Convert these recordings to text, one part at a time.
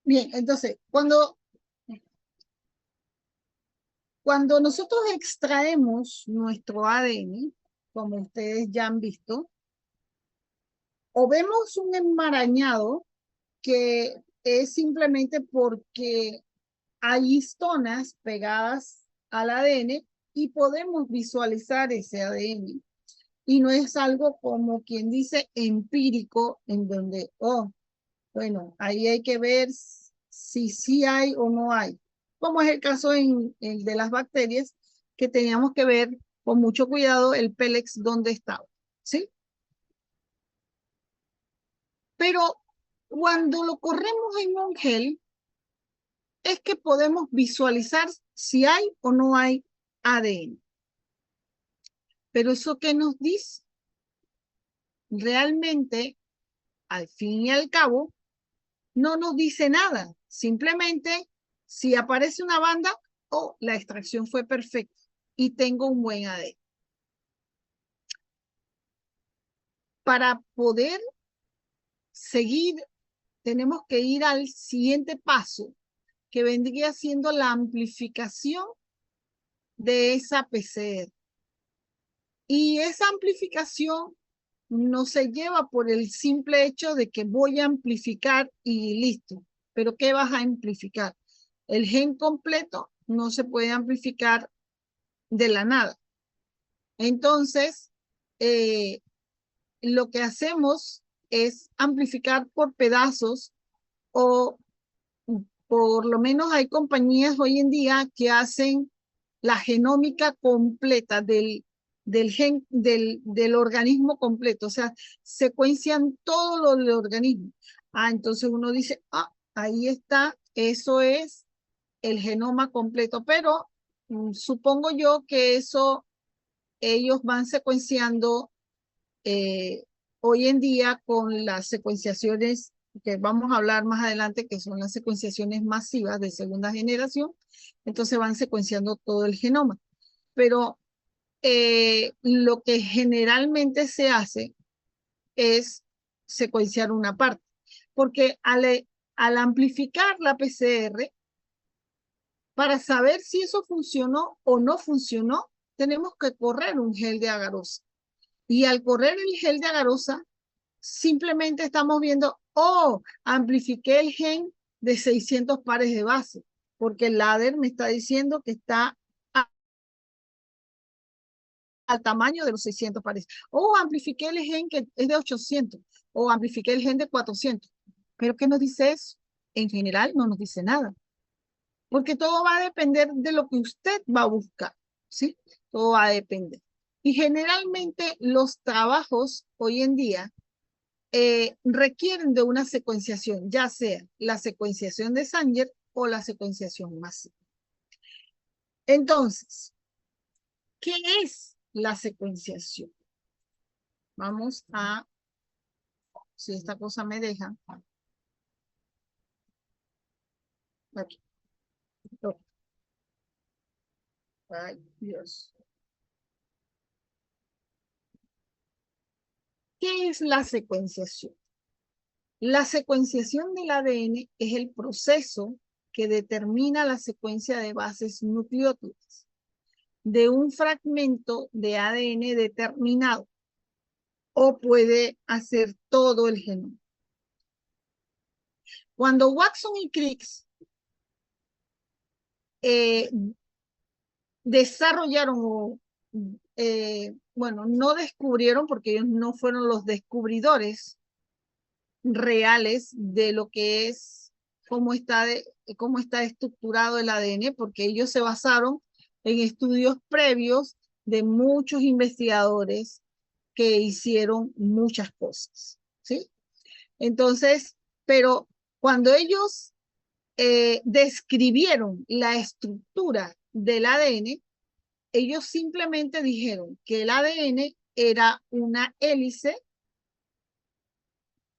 Bien, entonces, cuando nosotros extraemos nuestro ADN, como ustedes ya han visto, o vemos un enmarañado que es simplemente porque hay histonas pegadas al ADN y podemos visualizar ese ADN. Y no es algo como quien dice empírico, en donde, oh, bueno, ahí hay que ver si sí hay o no hay. Como es el caso en el de las bacterias, que teníamos que ver con mucho cuidado el Pélex donde estaba, ¿sí? Pero cuando lo corremos en un gel, es que podemos visualizar si hay o no hay ADN. Pero eso que nos dice, realmente, al fin y al cabo, no nos dice nada. Simplemente, si aparece una banda, oh, la extracción fue perfecta y tengo un buen ADN. Para poder seguir, tenemos que ir al siguiente paso, que vendría siendo la amplificación de esa PCR. Y esa amplificación no se lleva por el simple hecho de que voy a amplificar y listo. Pero ¿qué vas a amplificar? El gen completo no se puede amplificar de la nada. Entonces, lo que hacemos es amplificar por pedazos o por lo menos hay compañías hoy en día que hacen la genómica completa del organismo completo, o sea, secuencian todo lo del organismo. Ah, entonces uno dice, ah, ahí está, eso es el genoma completo, pero supongo yo que eso ellos van secuenciando eh, hoy en día con las secuenciaciones que vamos a hablar más adelante, que son las secuenciaciones masivas de segunda generación, entonces van secuenciando todo el genoma. Pero lo que generalmente se hace es secuenciar una parte, porque al amplificar la PCR, para saber si eso funcionó o no funcionó, tenemos que correr un gel de agarosa. Y al correr el gel de agarosa, simplemente estamos viendo, oh, amplifiqué el gen de 600 pares de base, porque el ladder me está diciendo que está al tamaño de los 600 pares. O amplifiqué el gen que es de 800, o amplifiqué el gen de 400. ¿Pero qué nos dice eso? En general no nos dice nada, porque todo va a depender de lo que usted va a buscar, ¿sí? Todo va a depender. Y generalmente los trabajos hoy en día requieren de una secuenciación, ya sea la secuenciación de Sanger o la secuenciación masiva. Entonces, ¿qué es la secuenciación? Vamos a, si esta cosa me deja, aquí. Ay, Dios. ¿Qué es la secuenciación? La secuenciación del ADN es el proceso que determina la secuencia de bases nucleótidas de un fragmento de ADN determinado o puede hacer todo el genoma. Cuando Watson y Crick eh, desarrollaron, bueno, no descubrieron porque ellos no fueron los descubridores reales de lo que es, cómo está estructurado el ADN, porque ellos se basaron en estudios previos de muchos investigadores que hicieron muchas cosas, ¿sí? Entonces, pero cuando ellos describieron la estructura del ADN, ellos simplemente dijeron que el ADN era una hélice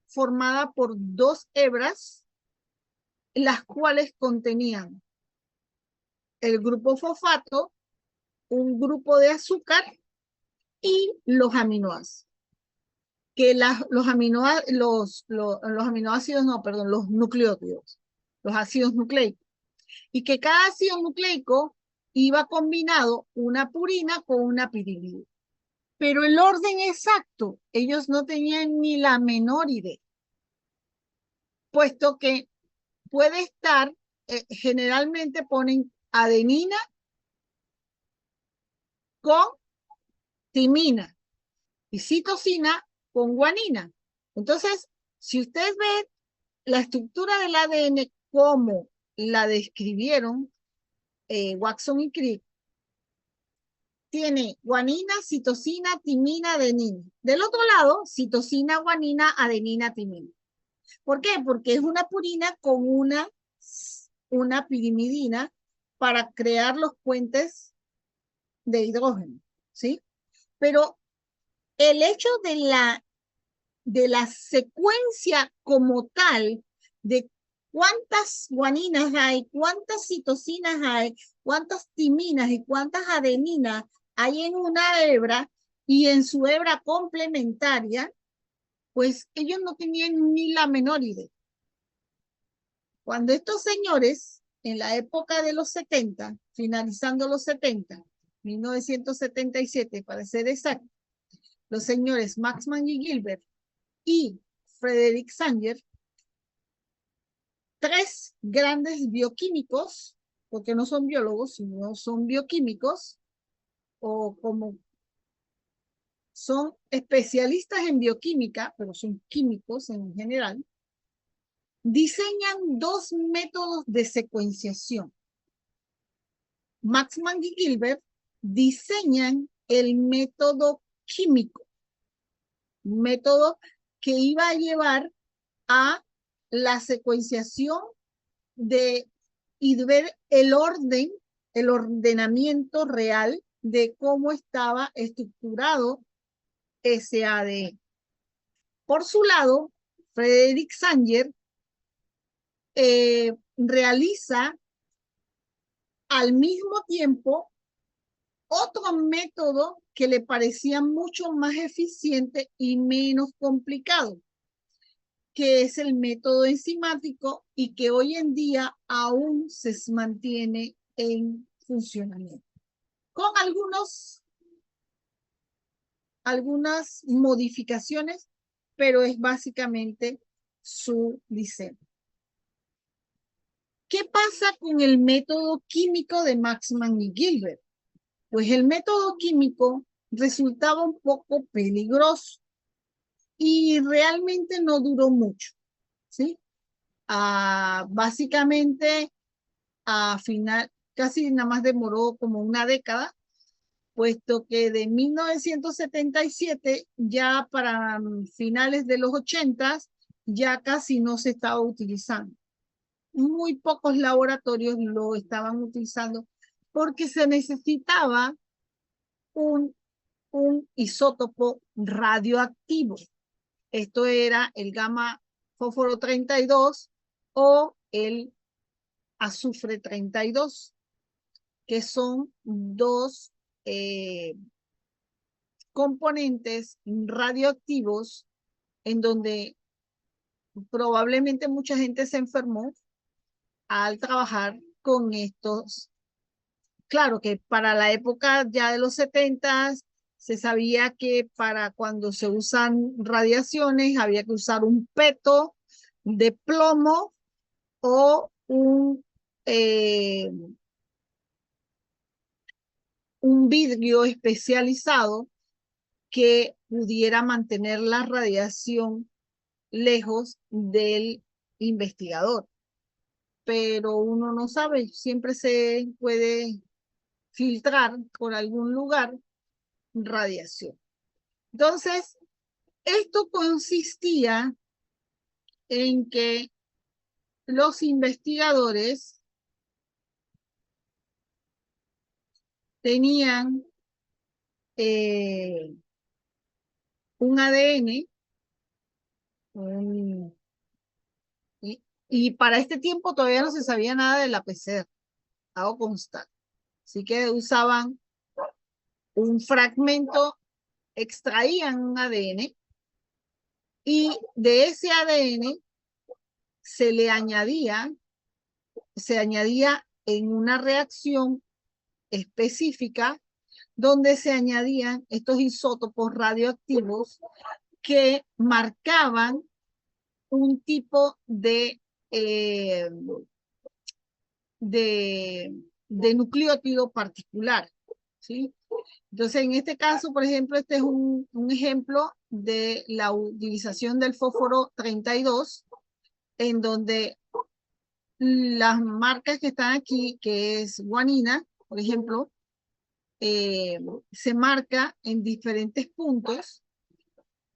formada por dos hebras, las cuales contenían el grupo fosfato, un grupo de azúcar y los aminoácidos. Que los aminoácidos, no, perdón, los nucleótidos. los ácidos nucleicos, y que cada ácido nucleico iba combinado una purina con una pirimidina. Pero el orden exacto, ellos no tenían ni la menor idea, puesto que puede estar, generalmente ponen adenina con timina y citosina con guanina. Entonces, si ustedes ven la estructura del ADN como la describieron Watson y Crick, tiene guanina, citosina, timina, adenina. Del otro lado, citosina, guanina, adenina, timina. ¿Por qué? Porque es una purina con una pirimidina para crear los puentes de hidrógeno, ¿sí? Pero el hecho de la secuencia como tal, de cuántas guaninas hay, cuántas citosinas hay, cuántas timinas y cuántas adeninas hay en una hebra y en su hebra complementaria, pues ellos no tenían ni la menor idea. Cuando estos señores, en la época de los 70, finalizando los 70, 1977 para ser exacto, los señores Maxman y Gilbert y Frederick Sanger, tres grandes bioquímicos, porque no son biólogos, sino son bioquímicos, o como son especialistas en bioquímica, pero son químicos en general, diseñan dos métodos de secuenciación. Maxman y Gilbert diseñan el método químico, método que iba a llevar a la secuenciación y de ver el orden, el ordenamiento real de cómo estaba estructurado ese ADN. Por su lado, Frederick Sanger realiza al mismo tiempo otro método que le parecía mucho más eficiente y menos complicado, que es el método enzimático y que hoy en día aún se mantiene en funcionamiento, con algunas modificaciones, pero es básicamente su diseño. ¿Qué pasa con el método químico de Maxman y Gilbert? Pues el método químico resultaba un poco peligroso y realmente no duró mucho, ¿sí? Básicamente, casi nada más demoró como una década, puesto que de 1977 ya para finales de los 80 ya casi no se estaba utilizando. Muy pocos laboratorios lo estaban utilizando porque se necesitaba un isótopo radioactivo. Esto era el gamma fósforo 32 o el azufre 32, que son dos componentes radioactivos en donde probablemente mucha gente se enfermó al trabajar con estos. Claro que para la época ya de los 70 se sabía que para cuando se usan radiaciones había que usar un peto de plomo o un vidrio especializado que pudiera mantener la radiación lejos del investigador. Pero uno no sabe, siempre se puede filtrar por algún lugar radiación. Entonces, esto consistía en que los investigadores tenían un ADN, y para este tiempo todavía no se sabía nada de la PCR, hago constar. Así que usaban un fragmento, extraían un ADN y de ese ADN se le añadía se añadía en una reacción específica donde se añadían estos isótopos radioactivos que marcaban un tipo eh, de, de nucleótido particular, ¿sí? Entonces, en este caso, por ejemplo, este es un ejemplo de la utilización del fósforo 32, en donde las marcas que están aquí, que es guanina, por ejemplo, se marca en diferentes puntos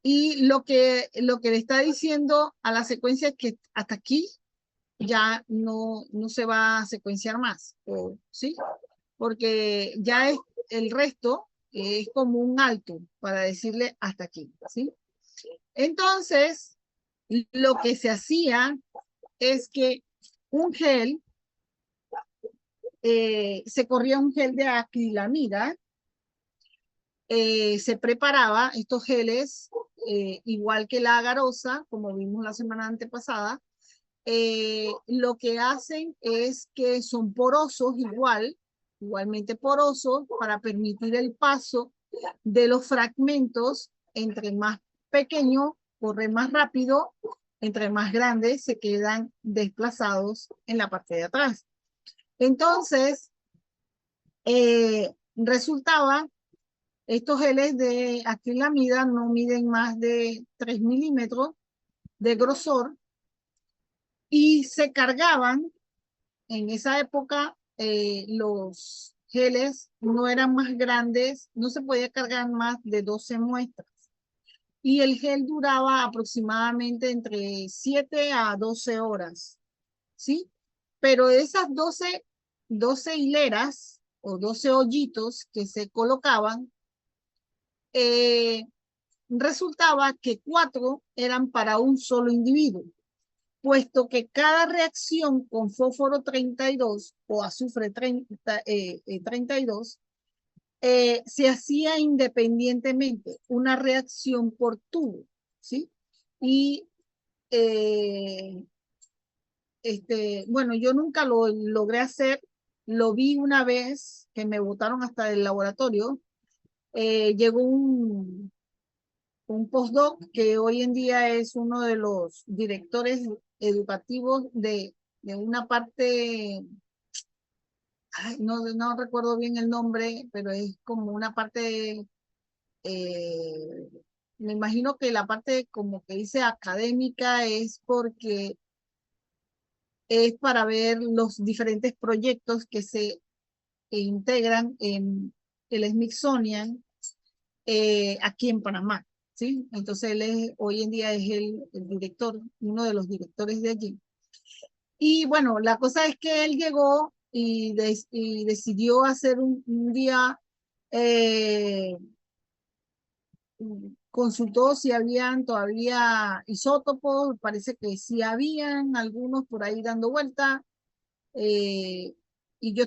y lo que le está diciendo a la secuencia es que hasta aquí ya no se va a secuenciar más, ¿sí? Porque ya es el resto es como un alto para decirle hasta aquí, ¿sí? Entonces, lo que se hacía es que un gel, se corría un gel de acrilamida, se preparaba estos geles, igual que la agarosa, como vimos la semana antepasada, lo que hacen es que son porosos igualmente porosos para permitir el paso de los fragmentos. Entre más pequeño corre más rápido, entre más grandes se quedan desplazados en la parte de atrás. Entonces, resultaba, estos geles de acrilamida no miden más de 3 milímetros de grosor y se cargaban. En esa época, los geles no eran más grandes, no se podía cargar más de 12 muestras. Y el gel duraba aproximadamente entre 7 a 12 horas, ¿sí? Pero esas 12 hileras o 12 hoyitos que se colocaban, eh, resultaba que 4 eran para un solo individuo, puesto que cada reacción con fósforo 32 o azufre 32 se hacía independientemente, una reacción por tubo, ¿sí? Y bueno, yo nunca lo logré hacer, lo vi una vez que me botaron hasta del laboratorio. Llegó un postdoc que hoy en día es uno de los directores educativos de una parte, ay, no recuerdo bien el nombre, pero es como una parte, eh, me imagino que la parte como que dice académica es porque es para ver los diferentes proyectos que se integran en el Smithsonian, aquí en Panamá, ¿sí? Entonces hoy en día es el director, uno de los directores de allí. Y bueno, la cosa es que él llegó y decidió hacer un día, eh, consultó si habían todavía isótopos, parece que sí habían algunos por ahí dando vuelta, eh, y yo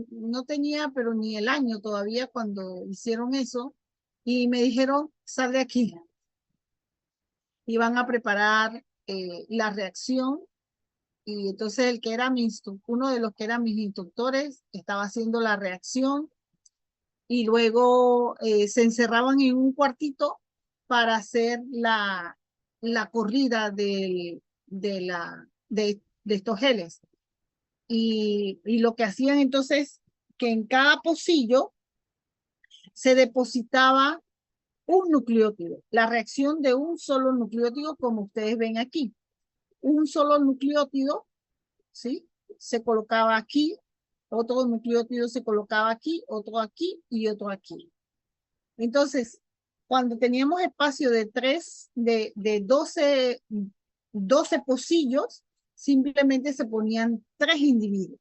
no tenía, pero ni el año todavía cuando hicieron eso, y me dijeron, sal de aquí, iban a preparar la reacción, y entonces el que era uno de los que eran mis instructores estaba haciendo la reacción, y luego se encerraban en un cuartito para hacer la corrida de estos geles. Y lo que hacían entonces, que en cada pocillo se depositaba un nucleótido, la reacción de un solo nucleótido, como ustedes ven aquí. Un solo nucleótido, ¿sí? Se colocaba aquí, otro nucleótido se colocaba aquí, otro aquí y otro aquí. Entonces, cuando teníamos espacio de 12 pocillos, simplemente se ponían 3 individuos.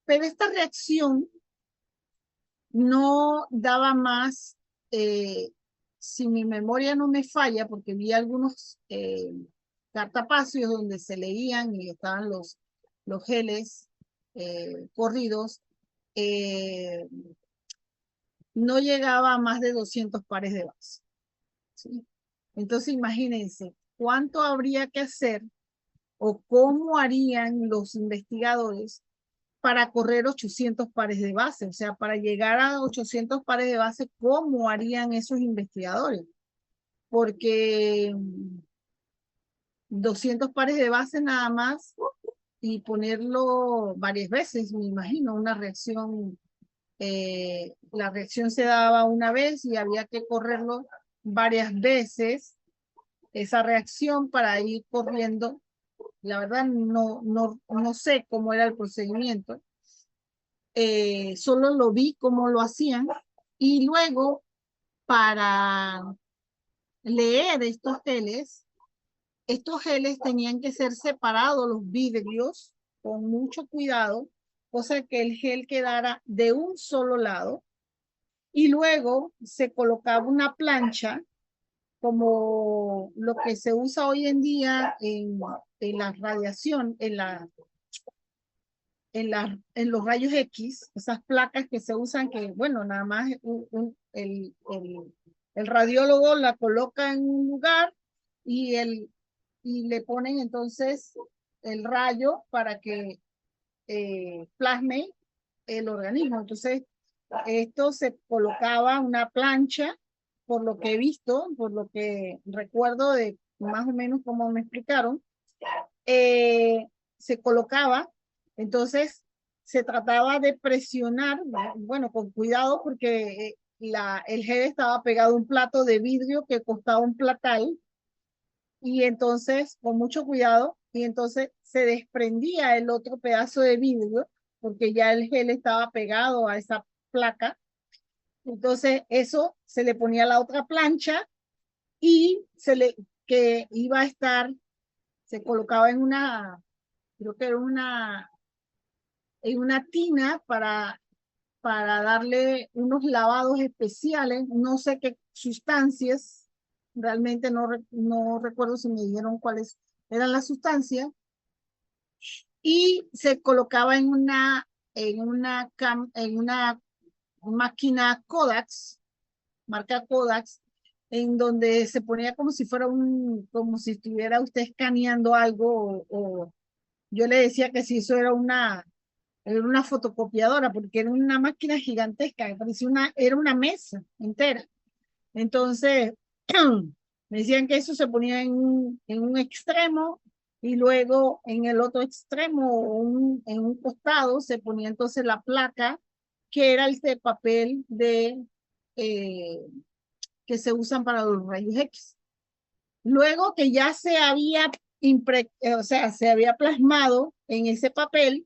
Pero esta reacción no daba más, si mi memoria no me falla, porque vi algunos cartapacios donde se leían y estaban los geles corridos, eh, no llegaba a más de 200 pares de base, ¿sí? Entonces imagínense cuánto habría que hacer o cómo harían los investigadores para correr 800 pares de base. O sea, para llegar a 800 pares de base, ¿cómo harían esos investigadores? Porque 200 pares de base nada más y ponerlo varias veces, me imagino, una reacción, la reacción se daba una vez y había que correrlo varias veces, esa reacción para ir corriendo. La verdad no sé cómo era el procedimiento, solo lo vi cómo lo hacían y luego para leer estos geles tenían que ser separados los vidrios con mucho cuidado, cosa que el gel quedara de un solo lado y luego se colocaba una plancha como lo que se usa hoy en día en la radiación, en los rayos X, esas placas que se usan que, bueno, nada más el radiólogo la coloca en un lugar y, y le ponen entonces el rayo para que plasme el organismo. Entonces, esto se colocaba una plancha, por lo que he visto, por lo que recuerdo de más o menos cómo me explicaron, eh, se colocaba, entonces se trataba de presionar, bueno, con cuidado porque el gel estaba pegado a un plato de vidrio que costaba un platal y entonces con mucho cuidado y entonces se desprendía el otro pedazo de vidrio porque ya el gel estaba pegado a esa placa. Entonces eso se le ponía a la otra plancha y que iba a estar, se colocaba en una, creo que era en una tina para darle unos lavados especiales, no sé qué sustancias, realmente no recuerdo si me dijeron cuáles eran las sustancias, y se colocaba en una máquina Kodak, marca Kodak, en donde se ponía como si fuera como si estuviera usted escaneando algo, o yo le decía que si eso era una fotocopiadora, porque era una máquina gigantesca, me parecía era una mesa entera. Entonces, me decían que eso se ponía en un extremo y luego en el otro extremo, en un costado, se ponía entonces la placa, que era el de papel eh, que se usan para los rayos X. Luego que ya se había, o sea, se había plasmado en ese papel,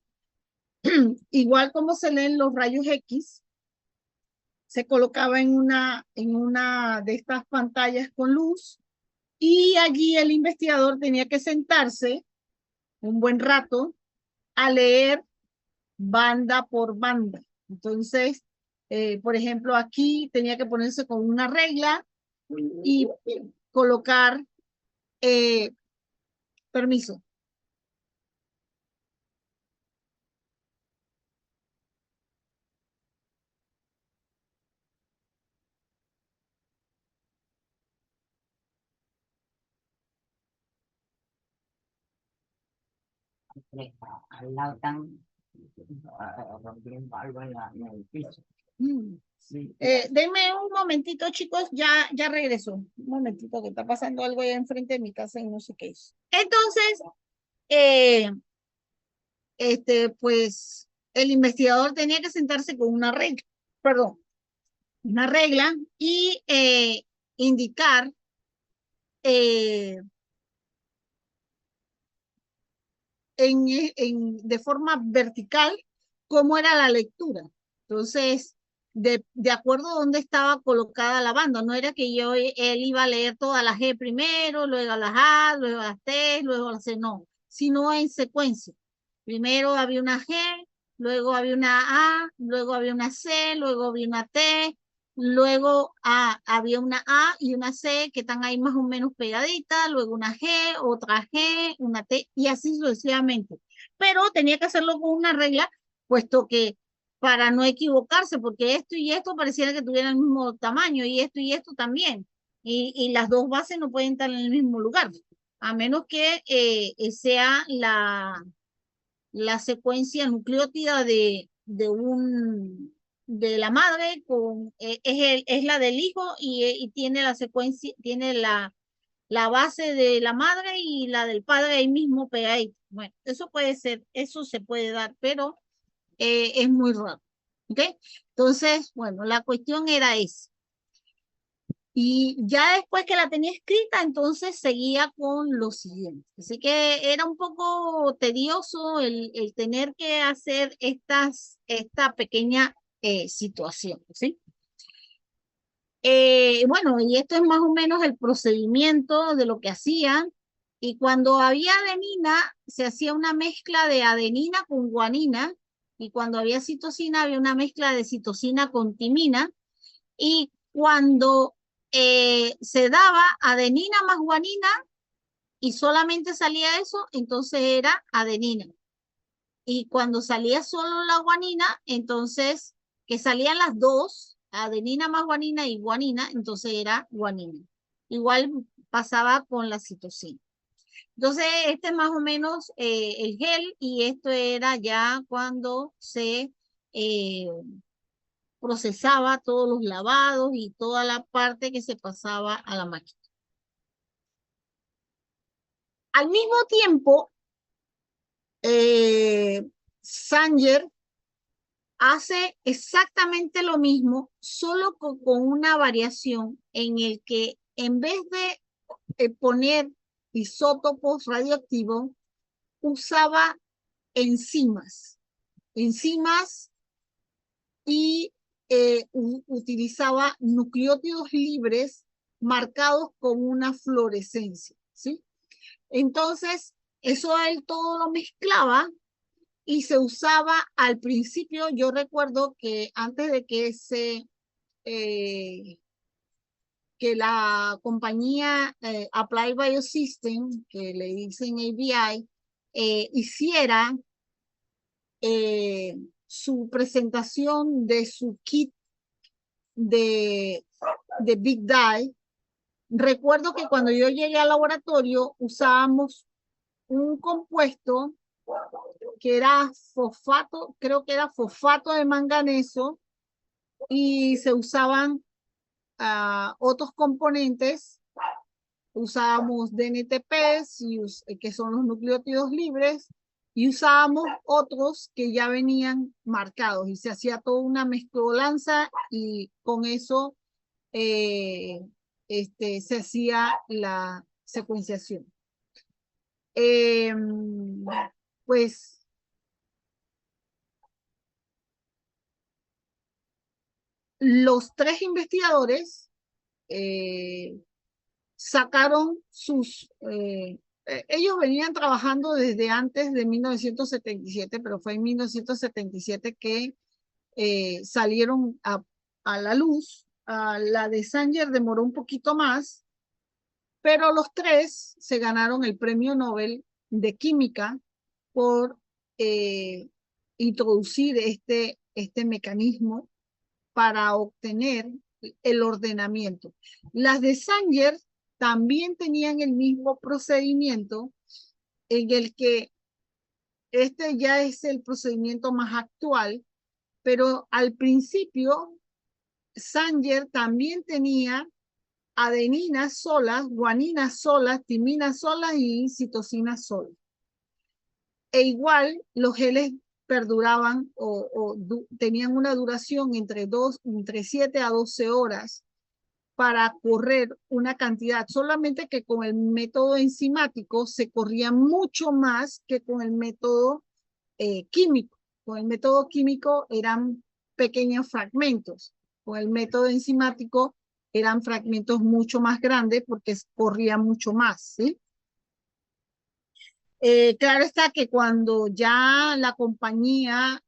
igual como se leen los rayos X, se colocaba en una de estas pantallas con luz y allí el investigador tenía que sentarse un buen rato a leer banda por banda. Entonces, por ejemplo, aquí tenía que ponerse con una regla y colocar, eh, permiso. Al lado están rompiendo algo en el piso. Sí. Denme un momentito, chicos, ya regreso. Un momentito, que está pasando algo allá enfrente de mi casa y no sé qué es. Entonces, eh, pues el investigador tenía que sentarse con una regla, perdón, una regla y indicar eh, de forma vertical cómo era la lectura. Entonces, de acuerdo a dónde estaba colocada la banda, no era que él iba a leer todas las G primero, luego las A, luego las T, luego las C, no, sino en secuencia. Primero había una G, luego había una A, luego había una C, luego había una T, luego había una A y una C que están ahí más o menos pegaditas, luego una G, otra G, una T y así sucesivamente. Pero tenía que hacerlo con una regla, puesto que para no equivocarse, porque esto y esto pareciera que tuvieran el mismo tamaño y esto también. Y las dos bases no pueden estar en el mismo lugar. a menos que sea la secuencia nucleótida de la madre es la del hijo y tiene la secuencia, tiene la base de la madre y la del padre ahí mismo pegadito. Bueno, eso puede ser, eso se puede dar, pero es muy raro. ¿Ok? Entonces, bueno, la cuestión era esa. Y ya después que la tenía escrita, entonces seguía con lo siguiente. Así que era un poco tedioso el tener que hacer esta pequeña situación, ¿sí? Bueno, y esto es más o menos el procedimiento de lo que hacían. Y cuando había adenina, se hacía una mezcla de adenina con guanina. Y cuando había citosina, había una mezcla de citosina con timina. Y cuando se daba adenina más guanina y solamente salía eso, entonces era adenina. Y cuando salía solo la guanina, entonces que salían las dos, adenina más guanina y guanina, entonces era guanina. Igual pasaba con la citosina. Entonces, este es más o menos el gel y esto era ya cuando se eh, procesaba todos los lavados y toda la parte que se pasaba a la máquina. Al mismo tiempo, Sanger hace exactamente lo mismo, solo con una variación en el que en vez de poner isótopos radioactivos, usaba enzimas, enzimas y utilizaba nucleótidos libres marcados con una fluorescencia, ¿sí? Entonces, eso él todo lo mezclaba y se usaba al principio. Yo recuerdo que antes de que la compañía Applied Biosystem, que le dicen ABI, hiciera su presentación de su kit de, de Big Die. Recuerdo que cuando yo llegué al laboratorio usábamos un compuesto que era fosfato, creo que era fosfato de manganeso, y se usaban otros componentes. Usábamos DNTPs, que son los nucleótidos libres, y usábamos otros que ya venían marcados y se hacía toda una mezcolanza y con eso se hacía la secuenciación. Pues los tres investigadores sacaron ellos venían trabajando desde antes de 1977, pero fue en 1977 que salieron a la luz. La de Sanger demoró un poquito más, pero los tres se ganaron el premio Nobel de Química por introducir este mecanismo para obtener el ordenamiento. Las de Sanger también tenían el mismo procedimiento en el que este ya es el procedimiento más actual, pero al principio Sanger también tenía adeninas solas, guaninas solas, timinas solas y citosinas solas. E igual los geles perduraban o tenían una duración entre 7 a 12 horas para correr una cantidad, solamente que con el método enzimático se corría mucho más que con el método químico. Con el método químico eran pequeños fragmentos, con el método enzimático eran fragmentos mucho más grandes porque corría mucho más, ¿sí? Claro está que cuando ya la compañía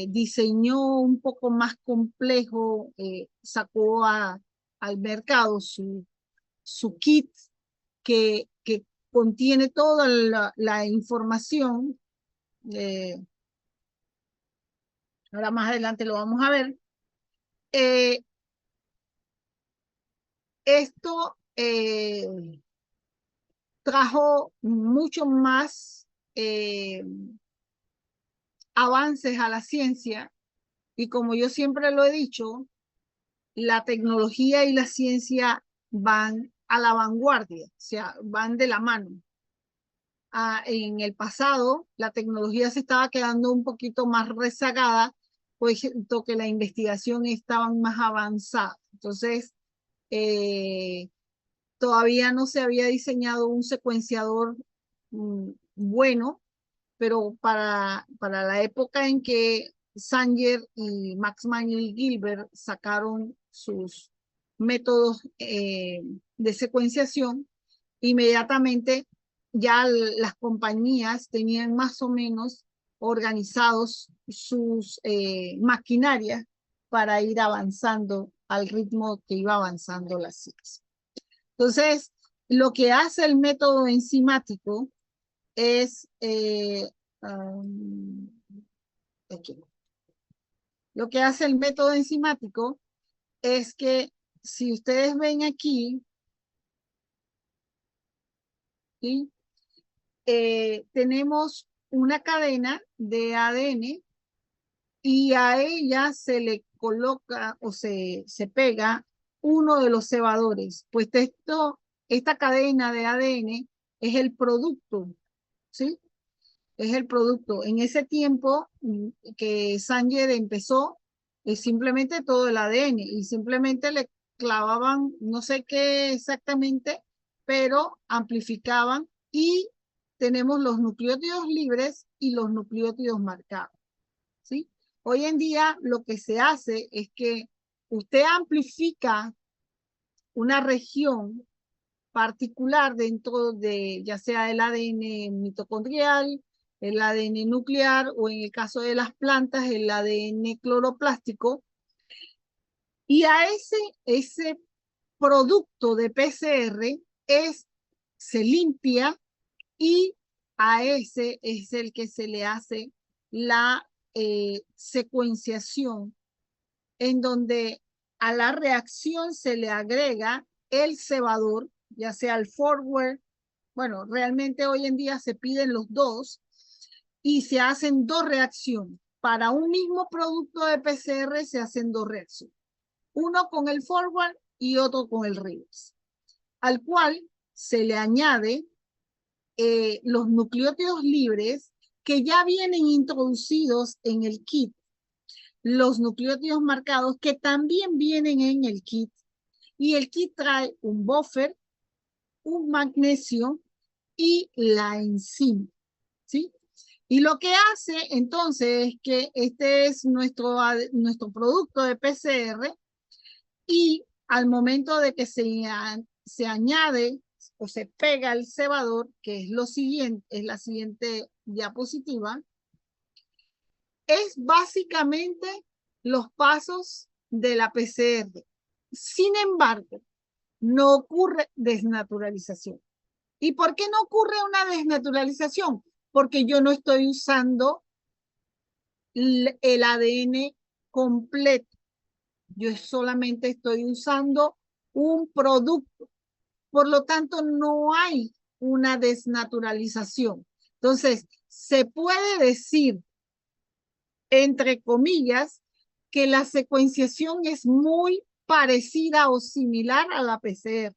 diseñó un poco más complejo, sacó al mercado su kit que contiene toda la información. Ahora más adelante lo vamos a ver. Eh, esto trajo mucho más avances a la ciencia, y como yo siempre lo he dicho, la tecnología y la ciencia van a la vanguardia, o sea, van de la mano. En el pasado, la tecnología se estaba quedando un poquito más rezagada, puesto que la investigación estaba más avanzada. Entonces, todavía no se había diseñado un secuenciador bueno, pero para la época en que Sanger y Max Manuel Gilbert sacaron sus métodos de secuenciación, inmediatamente ya las compañías tenían más o menos organizados sus maquinarias para ir avanzando al ritmo que iba avanzando la ciencia. Entonces, lo que hace el método enzimático es aquí. Lo que hace el método enzimático es que si ustedes ven aquí, ¿sí? Tenemos una cadena de ADN y a ella se le coloca o se pega uno de los cebadores. Pues esta cadena de ADN es el producto, ¿sí? Es el producto. En ese tiempo que Sanger empezó, es simplemente todo el ADN y simplemente le clavaban, no sé qué exactamente, pero amplificaban y tenemos los nucleótidos libres y los nucleótidos marcados, ¿sí? Hoy en día lo que se hace es que usted amplifica una región particular dentro de ya sea el ADN mitocondrial, el ADN nuclear o en el caso de las plantas el ADN cloroplástico, y a ese producto de PCR se limpia y a ese es el que se le hace la secuenciación, en donde a la reacción se le agrega el cebador, ya sea el forward. Bueno, realmente hoy en día se piden los dos y se hacen dos reacciones. Para un mismo producto de PCR se hacen dos reacciones. Uno con el forward y otro con el reverse, al cual se le añade los nucleótidos libres que ya vienen introducidos en el kit, los nucleótidos marcados que también vienen en el kit, y el kit trae un buffer, un magnesio y la enzima, ¿sí? Y lo que hace entonces es que este es nuestro producto de PCR, y al momento de que se añade o se pega el cebador, que es lo siguiente, es la siguiente diapositiva, es básicamente los pasos de la PCR. Sin embargo, no ocurre desnaturalización. ¿Y por qué no ocurre una desnaturalización? Porque yo no estoy usando el ADN completo. Yo solamente estoy usando un producto. Por lo tanto, no hay una desnaturalización. Entonces, se puede decir, entre comillas, que la secuenciación es muy parecida o similar a la PCR.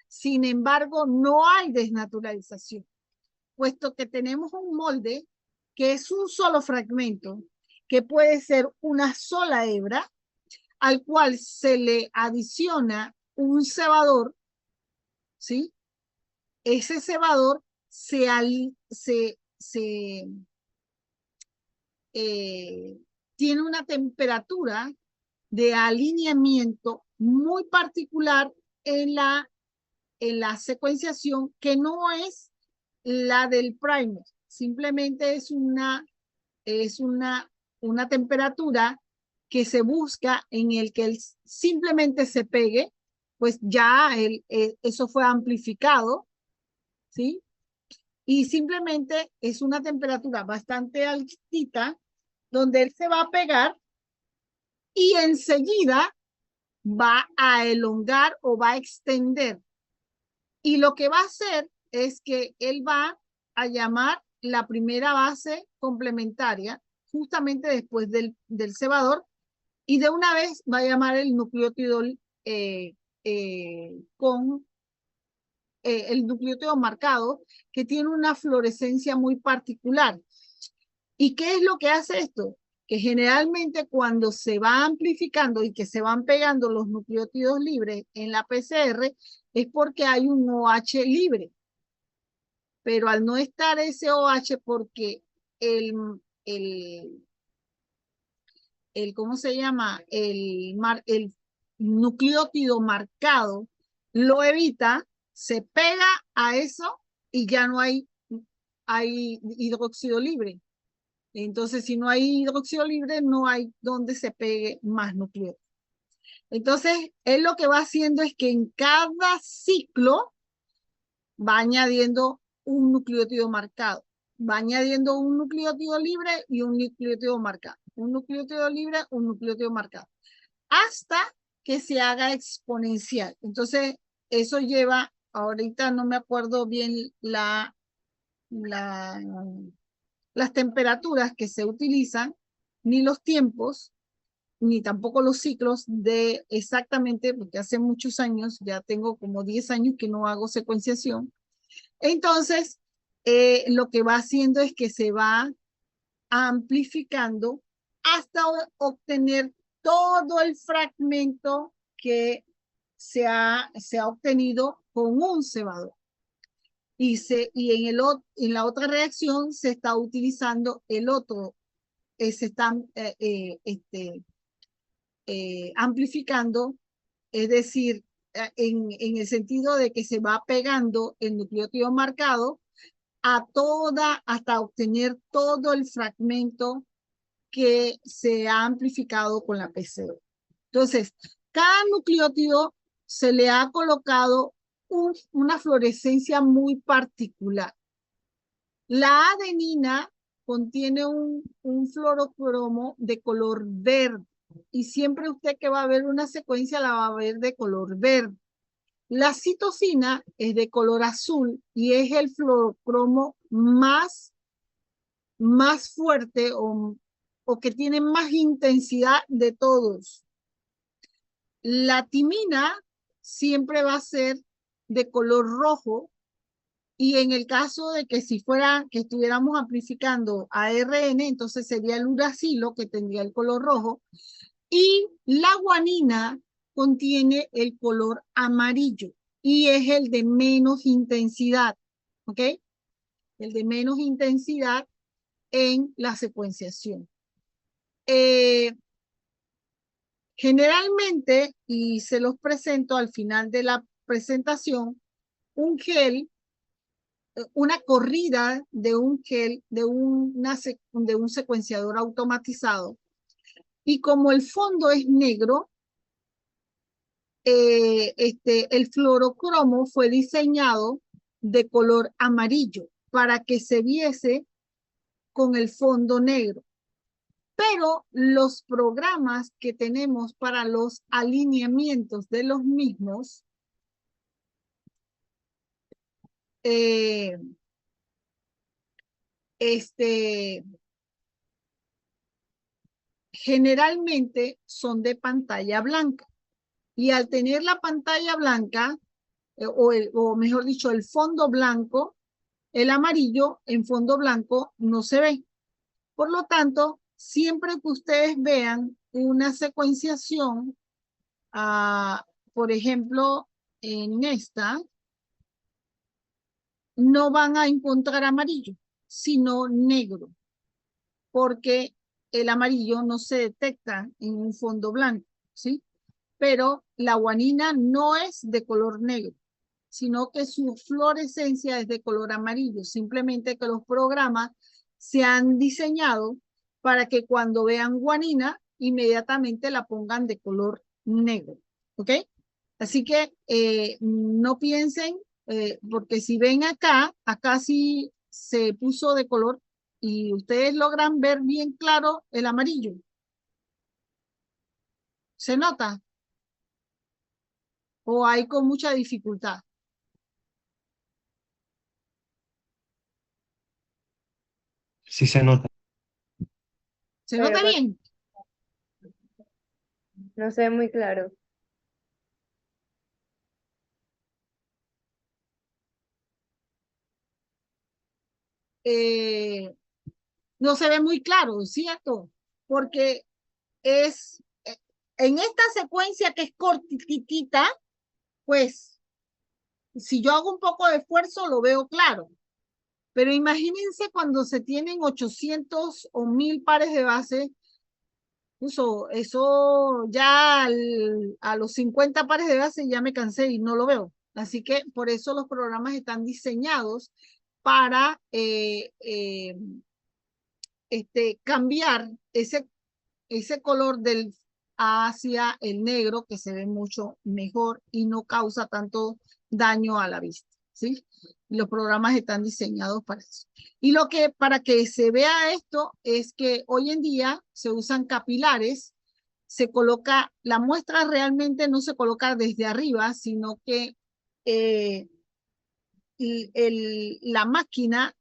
Sin embargo, no hay desnaturalización, puesto que tenemos un molde que es un solo fragmento, que puede ser una sola hebra, al cual se le adiciona un cebador, ¿sí? Ese cebador tiene una temperatura de alineamiento muy particular en la secuenciación, que no es la del primer, simplemente es una temperatura que se busca en el que él simplemente se pegue, pues ya eso fue amplificado, ¿sí? Y simplemente es una temperatura bastante altita donde él se va a pegar y enseguida va a elongar o va a extender. Y lo que va a hacer es que él va a llamar la primera base complementaria justamente después del cebador y de una vez va a llamar el nucleótido con el nucleótido marcado que tiene una fluorescencia muy particular. ¿Y qué es lo que hace esto? Que generalmente cuando se va amplificando y que se van pegando los nucleótidos libres en la PCR es porque hay un OH libre. Pero al no estar ese OH porque el, el, ¿cómo se llama? El nucleótido marcado lo evita, se pega a eso y ya no hay hidróxido libre. Entonces, si no hay hidróxido libre, no hay donde se pegue más nucleótido. Entonces, él lo que va haciendo es que en cada ciclo va añadiendo un nucleótido marcado. Va añadiendo un nucleótido libre y un nucleótido marcado. Un nucleótido libre, un nucleótido marcado. Hasta que se haga exponencial. Entonces, eso lleva, ahorita no me acuerdo bien las temperaturas que se utilizan, ni los tiempos, ni tampoco los ciclos de exactamente, porque hace muchos años, ya tengo como 10 años que no hago secuenciación. Entonces, lo que va haciendo es que se va amplificando hasta obtener todo el fragmento que se ha obtenido con un cebador. Y en la otra reacción se está utilizando el otro, se están amplificando, es decir, en el sentido de que se va pegando el nucleótido marcado hasta obtener todo el fragmento que se ha amplificado con la PCR. Entonces, cada nucleótido se le ha colocado una fluorescencia muy particular. La adenina contiene un fluorocromo de color verde y siempre usted que va a ver una secuencia la va a ver de color verde. La citosina es de color azul y es el fluorocromo más fuerte o que tiene más intensidad de todos. La timina siempre va a ser de color rojo y en el caso de que si fuera que estuviéramos amplificando ARN, entonces sería el uracilo que tendría el color rojo y la guanina contiene el color amarillo y es el de menos intensidad, ¿ok? El de menos intensidad en la secuenciación. Generalmente, y se los presento al final de la presentación, un gel, una corrida de un gel, de un secuenciador automatizado, y como el fondo es negro, el fluorocromo fue diseñado de color amarillo para que se viese con el fondo negro. Pero los programas que tenemos para los alineamientos de los mismos eh, generalmente son de pantalla blanca. Y al tener la pantalla blanca, o mejor dicho, el fondo blanco, el amarillo en fondo blanco no se ve. Por lo tanto, siempre que ustedes vean una secuenciación, por ejemplo, en esta, no van a encontrar amarillo, sino negro, porque el amarillo no se detecta en un fondo blanco, ¿sí? Pero la guanina no es de color negro, sino que su fluorescencia es de color amarillo, simplemente que los programas se han diseñado para que cuando vean guanina, inmediatamente la pongan de color negro, ¿ok? Así que no piensen, porque si ven acá sí se puso de color y ustedes logran ver bien claro el amarillo. ¿Se nota? ¿O hay con mucha dificultad? Sí se nota. ¿Se Pero nota pues, bien? no se ve muy claro. Eh, no se ve muy claro, ¿cierto? Porque es, en esta secuencia que es cortitita, pues si yo hago un poco de esfuerzo lo veo claro. Pero imagínense cuando se tienen 800 o 1000 pares de base, eso ya a los 50 pares de base ya me cansé y no lo veo. Así que por eso los programas están diseñados para cambiar ese color del hacia el negro, que se ve mucho mejor y no causa tanto daño a la vista, ¿sí? Los programas están diseñados para eso. Y lo que, para que se vea esto, es que hoy en día se usan capilares, se coloca, la muestra realmente no se coloca desde arriba, sino que eh, la máquina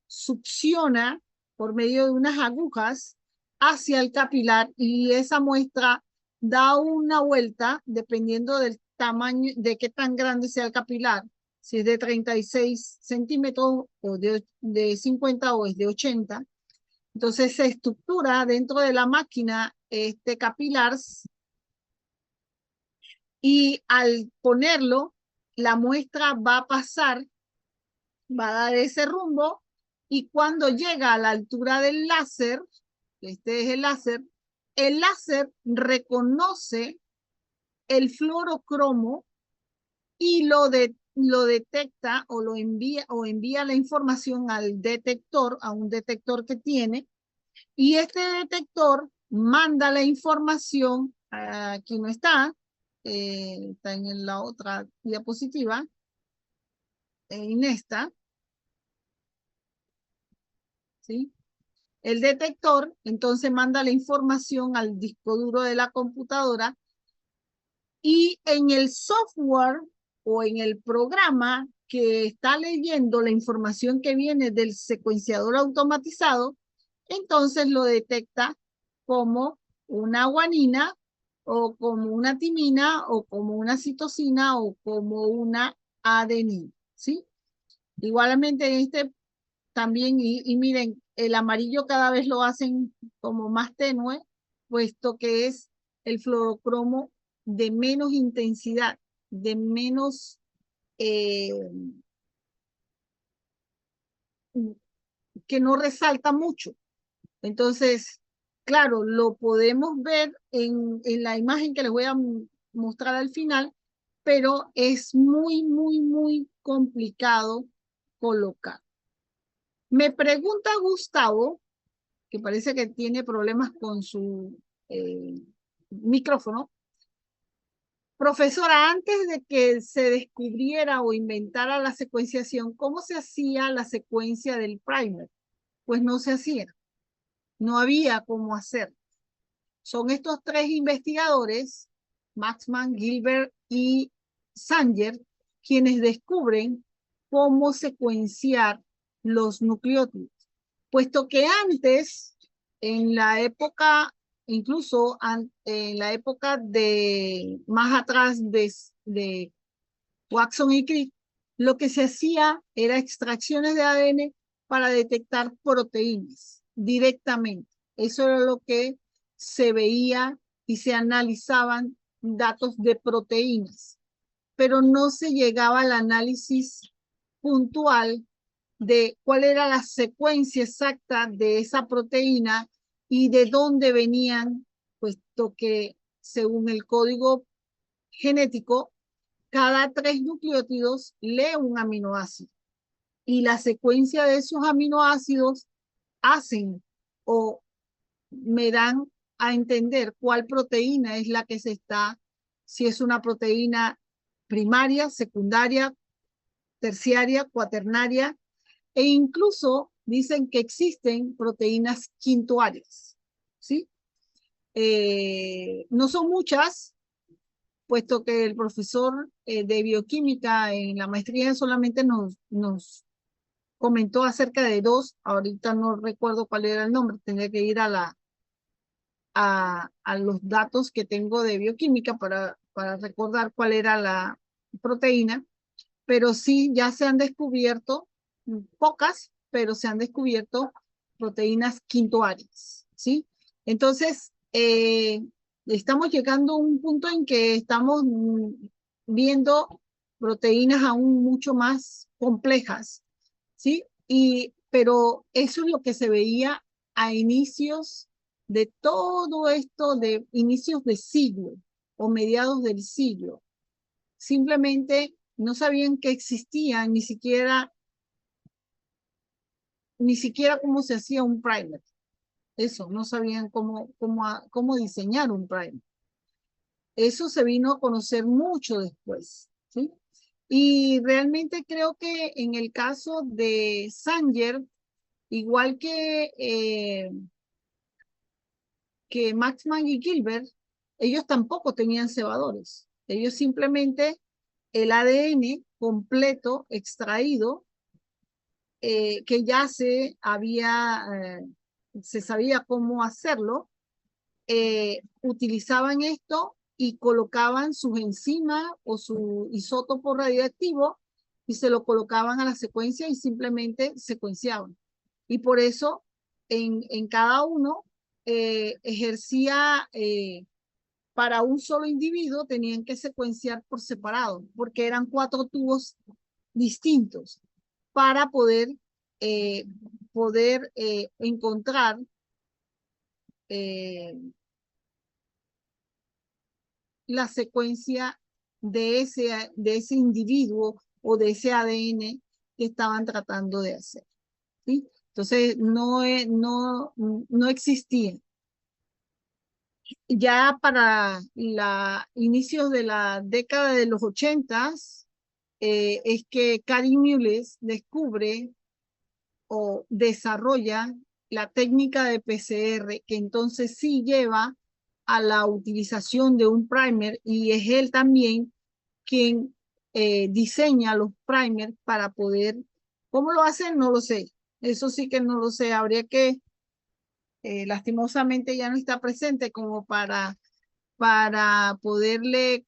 succiona por medio de unas agujas hacia el capilar y esa muestra da una vuelta dependiendo del tamaño, de qué tan grande sea el capilar, si es de 36 centímetros o de 50 o es de 80. Entonces se estructura dentro de la máquina este capilar y al ponerlo, la muestra va a pasar, va a dar ese rumbo y cuando llega a la altura del láser, este es el láser reconoce el fluorocromo y lo detecta o envía la información al detector, a un detector que tiene, y este detector manda la información, aquí no está, está en la otra diapositiva, en esta, ¿sí? El detector entonces manda la información al disco duro de la computadora y en el software o en el programa que está leyendo la información que viene del secuenciador automatizado, entonces lo detecta como una guanina o como una timina o como una citosina o como una adenina, ¿sí? Igualmente en este también, y miren, el amarillo cada vez lo hacen como más tenue, puesto que es el fluorocromo de menos intensidad, de menos, eh, que no resalta mucho. Entonces, claro, lo podemos ver en la imagen que les voy a mostrar al final, pero es muy, muy, muy complicado colocar. Me pregunta Gustavo, que parece que tiene problemas con su micrófono. Profesora, antes de que se descubriera o inventara la secuenciación, ¿cómo se hacía la secuencia del primer? Pues no se hacía, no había cómo hacer. Son estos tres investigadores, Maxman, Gilbert y Sanger, quienes descubren cómo secuenciar los nucleótidos. Puesto que antes, en la época, incluso en la época de más atrás de Watson y Crick, lo que se hacía era extracciones de ADN para detectar proteínas directamente. Eso era lo que se veía y se analizaban datos de proteínas, pero no se llegaba al análisis puntual de cuál era la secuencia exacta de esa proteína y de dónde venían, puesto que según el código genético, cada 3 nucleótidos lee un aminoácido y la secuencia de esos aminoácidos hacen o me dan a entender cuál proteína es la que se está, si es una proteína primaria, secundaria, terciaria, cuaternaria, e incluso dicen que existen proteínas quintuarias, ¿sí? No son muchas, puesto que el profesor de bioquímica en la maestría solamente nos comentó acerca de dos, ahorita no recuerdo cuál era el nombre, tendría que ir a los datos que tengo de bioquímica para recordar cuál era la proteína, pero sí ya se han descubierto pocas, pero se han descubierto proteínas quintuarias, ¿sí? Entonces, estamos llegando a un punto en que estamos viendo proteínas aún mucho más complejas, ¿sí? Pero eso es lo que se veía a inicios de todo esto, de inicios de siglo o mediados del siglo. Simplemente no sabían que existía ni siquiera cómo se hacía un primer. Eso, no sabían cómo diseñar un primer. Eso se vino a conocer mucho después, ¿sí? Y realmente creo que en el caso de Sanger, igual que Maxman y Gilbert, ellos tampoco tenían cebadores. Ellos simplemente el ADN completo extraído, que ya se sabía cómo hacerlo, utilizaban esto y colocaban sus enzimas o su isótopo radioactivo y se lo colocaban a la secuencia y simplemente secuenciaban. Y por eso en cada uno ejercía, para un solo individuo tenían que secuenciar por separado, porque eran 4 tubos distintos para eh, poder encontrar eh, la secuencia de ese individuo o de ese ADN que estaban tratando de hacer, ¿sí? Entonces, no existía. Ya para inicios de la década de los 80, es que Kary Mullis descubre o desarrolla la técnica de PCR, que entonces sí lleva a la utilización de un primer, y es él también quien diseña los primers para poder, ¿cómo lo hacen? No lo sé, eso sí que no lo sé, habría que, lastimosamente ya no está presente como para poderle.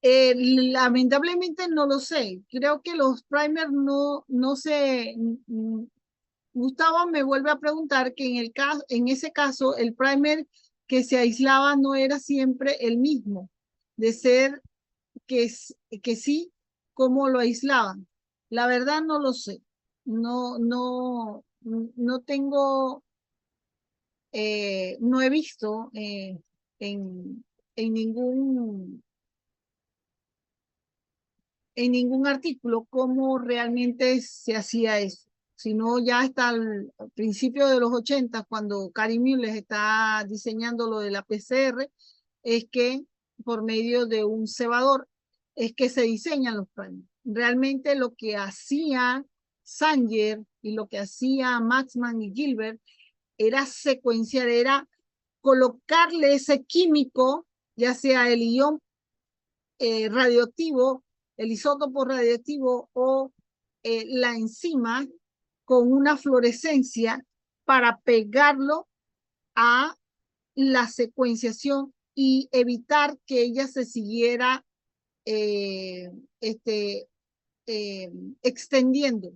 Lamentablemente no lo sé. Creo que los primers no se. Gustavo me vuelve a preguntar que en ese caso, el primer que se aislaba no era siempre el mismo, de ser que sí, cómo lo aislaban. La verdad no lo sé. No tengo, no he visto en ningún en ningún artículo cómo realmente se hacía eso, sino ya hasta el principio de los 80, cuando Kary Mullis está diseñando lo de la PCR, es que por medio de un cebador es que se diseñan los primers. Realmente lo que hacía Sanger y lo que hacía Maxman y Gilbert era secuenciar, era colocarle ese químico, ya sea el ion radioactivo, el isótopo radioactivo o la enzima, con una fluorescencia para pegarlo a la secuenciación y evitar que ella se siguiera eh, este, eh, extendiendo.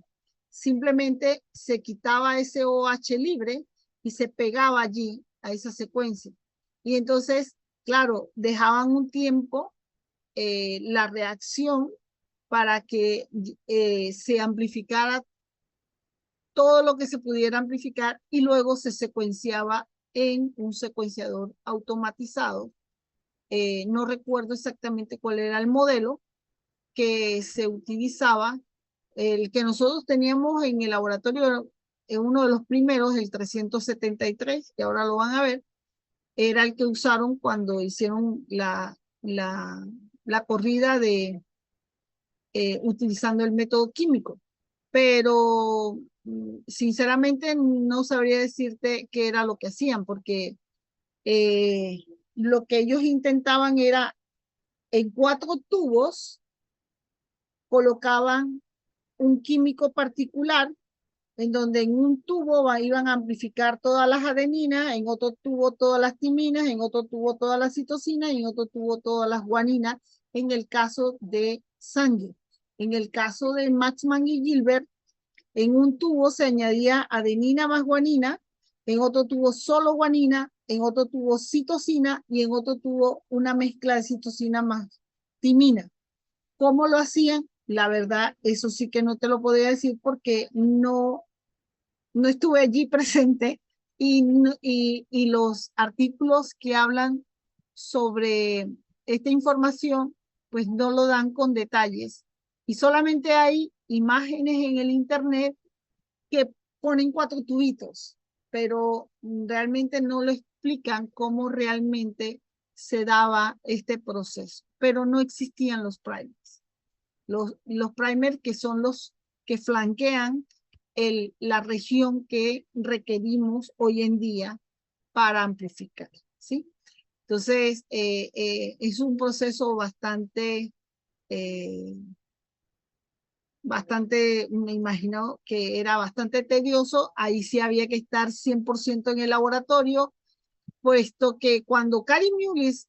Simplemente se quitaba ese OH libre y se pegaba allí a esa secuencia. Y entonces, claro, dejaban un tiempo la reacción para que se amplificara todo lo que se pudiera amplificar y luego se secuenciaba en un secuenciador automatizado. No recuerdo exactamente cuál era el modelo que se utilizaba. El que nosotros teníamos en el laboratorio, uno de los primeros, el 373, que ahora lo van a ver, era el que usaron cuando hicieron la corrida de utilizando el método químico. Pero sinceramente no sabría decirte qué era lo que hacían, porque lo que ellos intentaban era en 4 tubos colocaban un químico particular en donde en un tubo iban a amplificar todas las adeninas, en otro tubo todas las timinas, en otro tubo todas las citosinas y en otro tubo todas las guaninas, en el caso de Sanger. En el caso de Maxman y Gilbert, en un tubo se añadía adenina más guanina, en otro tubo solo guanina, en otro tubo citosina y en otro tubo una mezcla de citosina más timina. ¿Cómo lo hacían? La verdad, eso sí que no te lo podría decir porque no estuve allí presente y los artículos que hablan sobre esta información, pues no lo dan con detalles. Y solamente hay imágenes en el internet que ponen 4 tubitos, pero realmente no lo explican cómo realmente se daba este proceso. Pero no existían los primers. Los primers que son los que flanquean la región que requerimos hoy en día para amplificar, ¿sí? Entonces, es un proceso bastante, me imagino que era bastante tedioso. Ahí sí había que estar 100% en el laboratorio, puesto que cuando Karin Mullis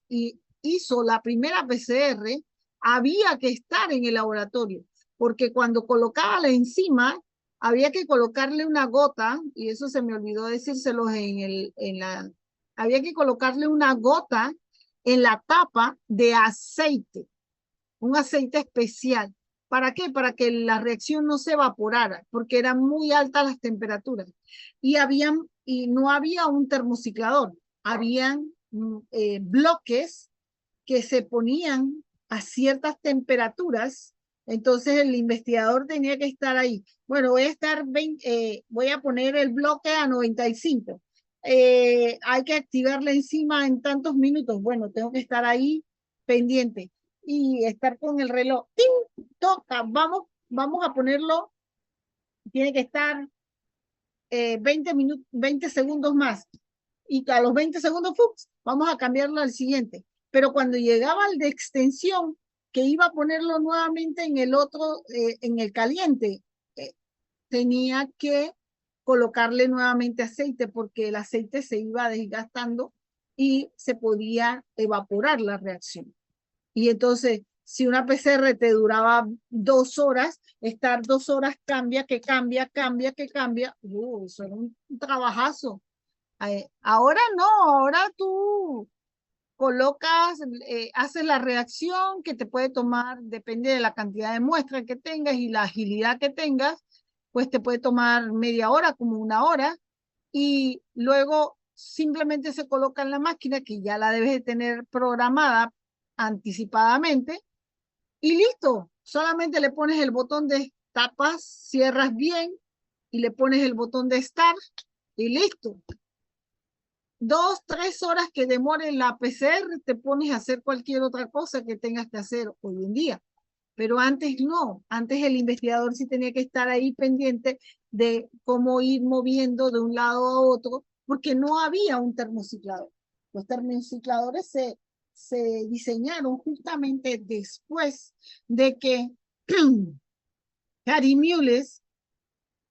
hizo la primera PCR, había que estar en el laboratorio, porque cuando colocaba la enzima, había que colocarle una gota, y eso se me olvidó decírselos había que colocarle una gota en la tapa de aceite, un aceite especial. ¿Para qué? Para que la reacción no se evaporara, porque eran muy altas las temperaturas. Y no había un termociclador, habían bloques que se ponían a ciertas temperaturas, entonces el investigador tenía que estar ahí. Bueno, voy a poner el bloque a 95. Hay que activar la enzima en tantos minutos. Bueno, tengo que estar ahí pendiente y estar con el reloj. ¡Ting! Toca, vamos a ponerlo, tiene que estar 20 segundos más. Y a los 20 segundos, ¡fups! Vamos a cambiarlo al siguiente. Pero cuando llegaba al de extensión, que iba a ponerlo nuevamente en el otro, en el caliente, tenía que colocarle nuevamente aceite porque el aceite se iba desgastando y se podía evaporar la reacción. Y entonces, si una PCR te duraba 2 horas, estar 2 horas cambia, que cambia, que cambia. Eso era un trabajazo. Ahora no, ahora tú colocas, haces la reacción que te puede tomar, depende de la cantidad de muestra que tengas y la agilidad que tengas, pues te puede tomar media hora, como 1 hora, y luego simplemente se coloca en la máquina que ya la debes de tener programada anticipadamente y listo. Solamente le pones el botón de tapas, cierras bien y le pones el botón de start y listo. 2, 3 horas que demore la PCR, te pones a hacer cualquier otra cosa que tengas que hacer hoy en día. Pero antes no, antes el investigador sí tenía que estar ahí pendiente de cómo ir moviendo de un lado a otro, porque no había un termociclador. Los termocicladores se diseñaron justamente después de que Harry Mullis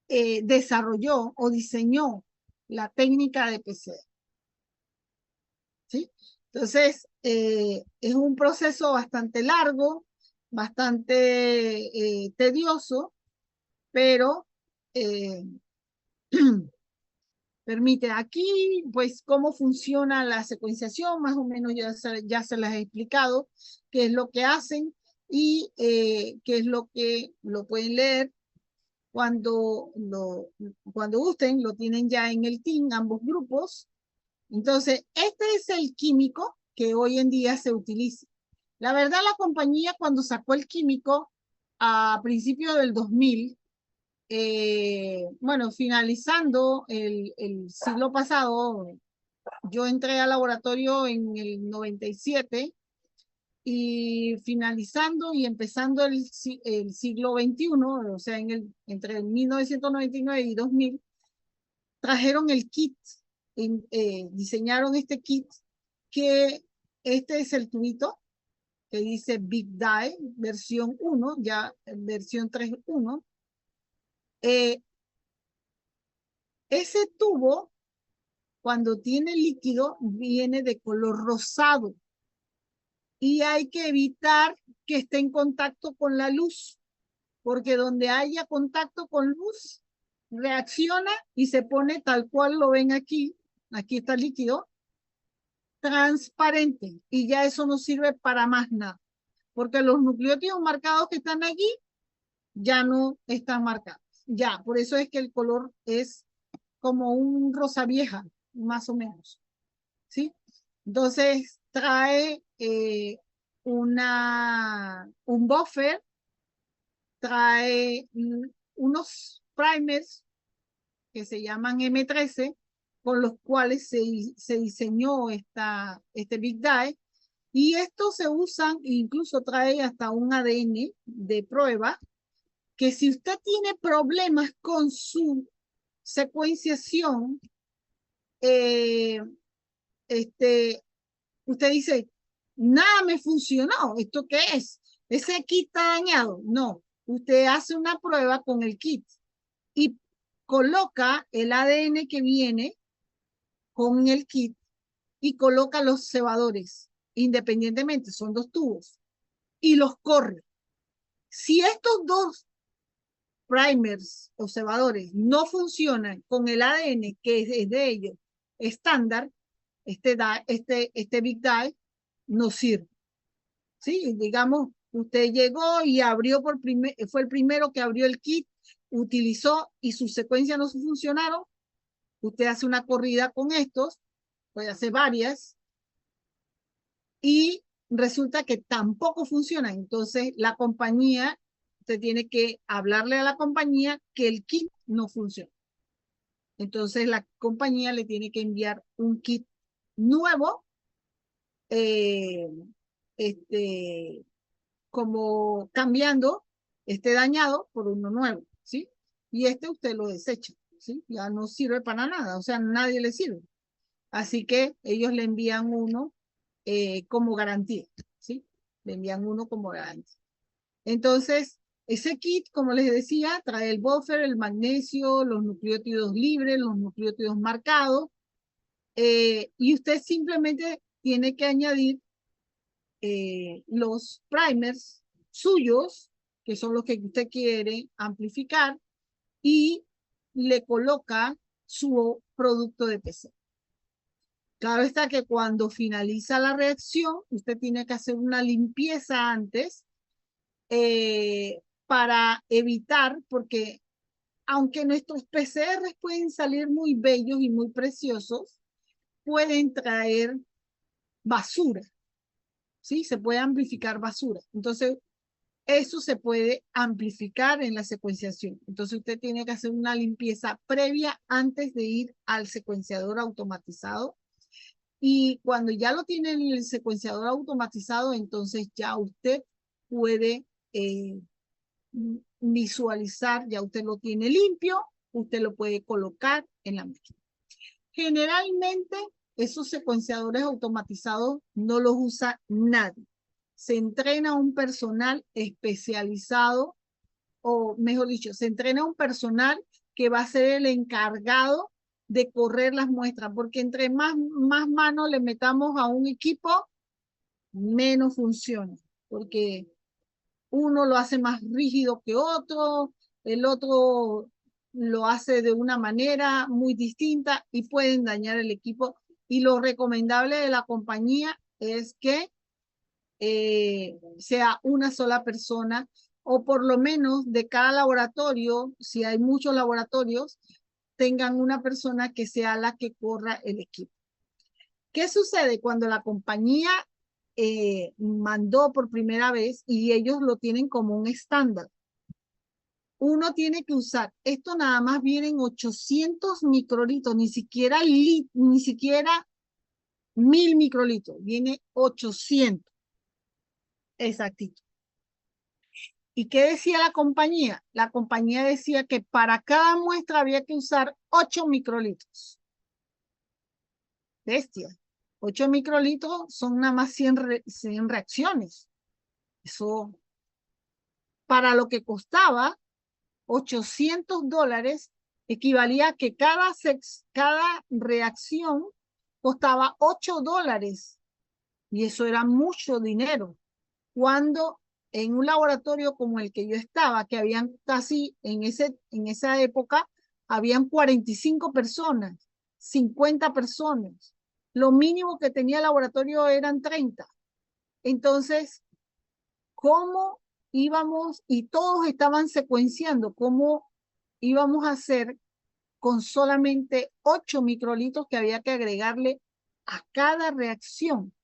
desarrolló o diseñó la técnica de PCR. ¿Sí? Entonces, es un proceso bastante largo, bastante tedioso, pero permite aquí, pues, cómo funciona la secuenciación, más o menos ya se las he explicado, qué es lo que hacen y qué es lo que lo pueden leer cuando gusten, lo tienen ya en el team, ambos grupos. Entonces, este es el químico que hoy en día se utiliza. La verdad, la compañía cuando sacó el químico a principios del 2000, bueno, finalizando el siglo pasado, yo entré al laboratorio en el 97 y finalizando y empezando el siglo XXI, o sea, entre el 1999 y 2000, trajeron el kit diseñaron este kit, que este es el tubito que dice Big Die, versión 1, ya versión 3.1. Ese tubo, cuando tiene líquido, viene de color rosado y hay que evitar que esté en contacto con la luz, porque donde haya contacto con luz, reacciona y se pone tal cual lo ven aquí. Aquí está el líquido, transparente, y ya eso no sirve para más nada, porque los nucleótidos marcados que están aquí ya no están marcados. Ya, por eso es que el color es como un rosa vieja, más o menos, ¿sí? Entonces trae un buffer, trae unos primers que se llaman M13, con los cuales se diseñó este Big Die, y estos se usan, incluso trae hasta un ADN de prueba, que si usted tiene problemas con su secuenciación, eh, usted dice, nada me funcionó, ¿esto qué es? ¿Ese kit está dañado? No, usted hace una prueba con el kit y coloca el ADN que viene con el kit y coloca los cebadores independientemente, son dos tubos, y los corre. Si estos dos primers o cebadores no funcionan con el ADN que es de ellos estándar, este Big Die no sirve. ¿Sí? Digamos, usted llegó y abrió fue el primero que abrió el kit, utilizó y sus secuencias no funcionaron. Usted hace una corrida con estos, puede hacer varias, y resulta que tampoco funciona. Entonces, la compañía, usted tiene que hablarle a la compañía que el kit no funciona. Entonces, la compañía le tiene que enviar un kit nuevo, eh, como cambiando este dañado por uno nuevo, ¿sí? Y este usted lo desecha, ¿sí? Ya no sirve para nada, o sea, nadie le sirve. Así que ellos le envían uno como garantía, ¿sí? Le envían uno como garantía. Entonces, ese kit, como les decía, trae el buffer, el magnesio, los nucleótidos libres, los nucleótidos marcados, y usted simplemente tiene que añadir los primers suyos, que son los que usted quiere amplificar, y le coloca su producto de PC. Claro está que cuando finaliza la reacción, usted tiene que hacer una limpieza antes, para evitar, porque aunque nuestros PCRs pueden salir muy bellos y muy preciosos, pueden traer basura, ¿sí? Se puede amplificar basura. Entonces, eso se puede amplificar en la secuenciación. Entonces, usted tiene que hacer una limpieza previa antes de ir al secuenciador automatizado. Y cuando ya lo tiene en el secuenciador automatizado, entonces ya usted puede visualizar, ya usted lo tiene limpio, usted lo puede colocar en la máquina. Generalmente, esos secuenciadores automatizados no los usa nadie. Se entrena un personal especializado, o mejor dicho, se entrena un personal que va a ser el encargado de correr las muestras, porque entre más manos le metamos a un equipo, menos funciona, porque uno lo hace más rígido que otro, el otro lo hace de una manera muy distinta y pueden dañar el equipo. Y lo recomendable de la compañía es que sea una sola persona, o por lo menos de cada laboratorio, si hay muchos laboratorios, tengan una persona que sea la que corra el equipo. ¿Qué sucede cuando la compañía mandó por primera vez y ellos lo tienen como un estándar? Uno tiene que usar, esto nada más vienen 800 microlitros, ni siquiera 1000 microlitros, viene 800. Exactito. ¿Y qué decía la compañía? La compañía decía que para cada muestra había que usar 8 microlitros. bestia. 8 microlitros son nada más 100 reacciones. Eso, para lo que costaba, $800 equivalía a que cada reacción costaba $8. Y eso era mucho dinero. Cuando en un laboratorio como el que yo estaba, que habían casi en esa época, habían 45 personas, 50 personas. Lo mínimo que tenía el laboratorio eran 30. Entonces, ¿cómo íbamos? Y todos estaban secuenciando, ¿cómo íbamos a hacer con solamente 8 microlitros que había que agregarle a cada reacción?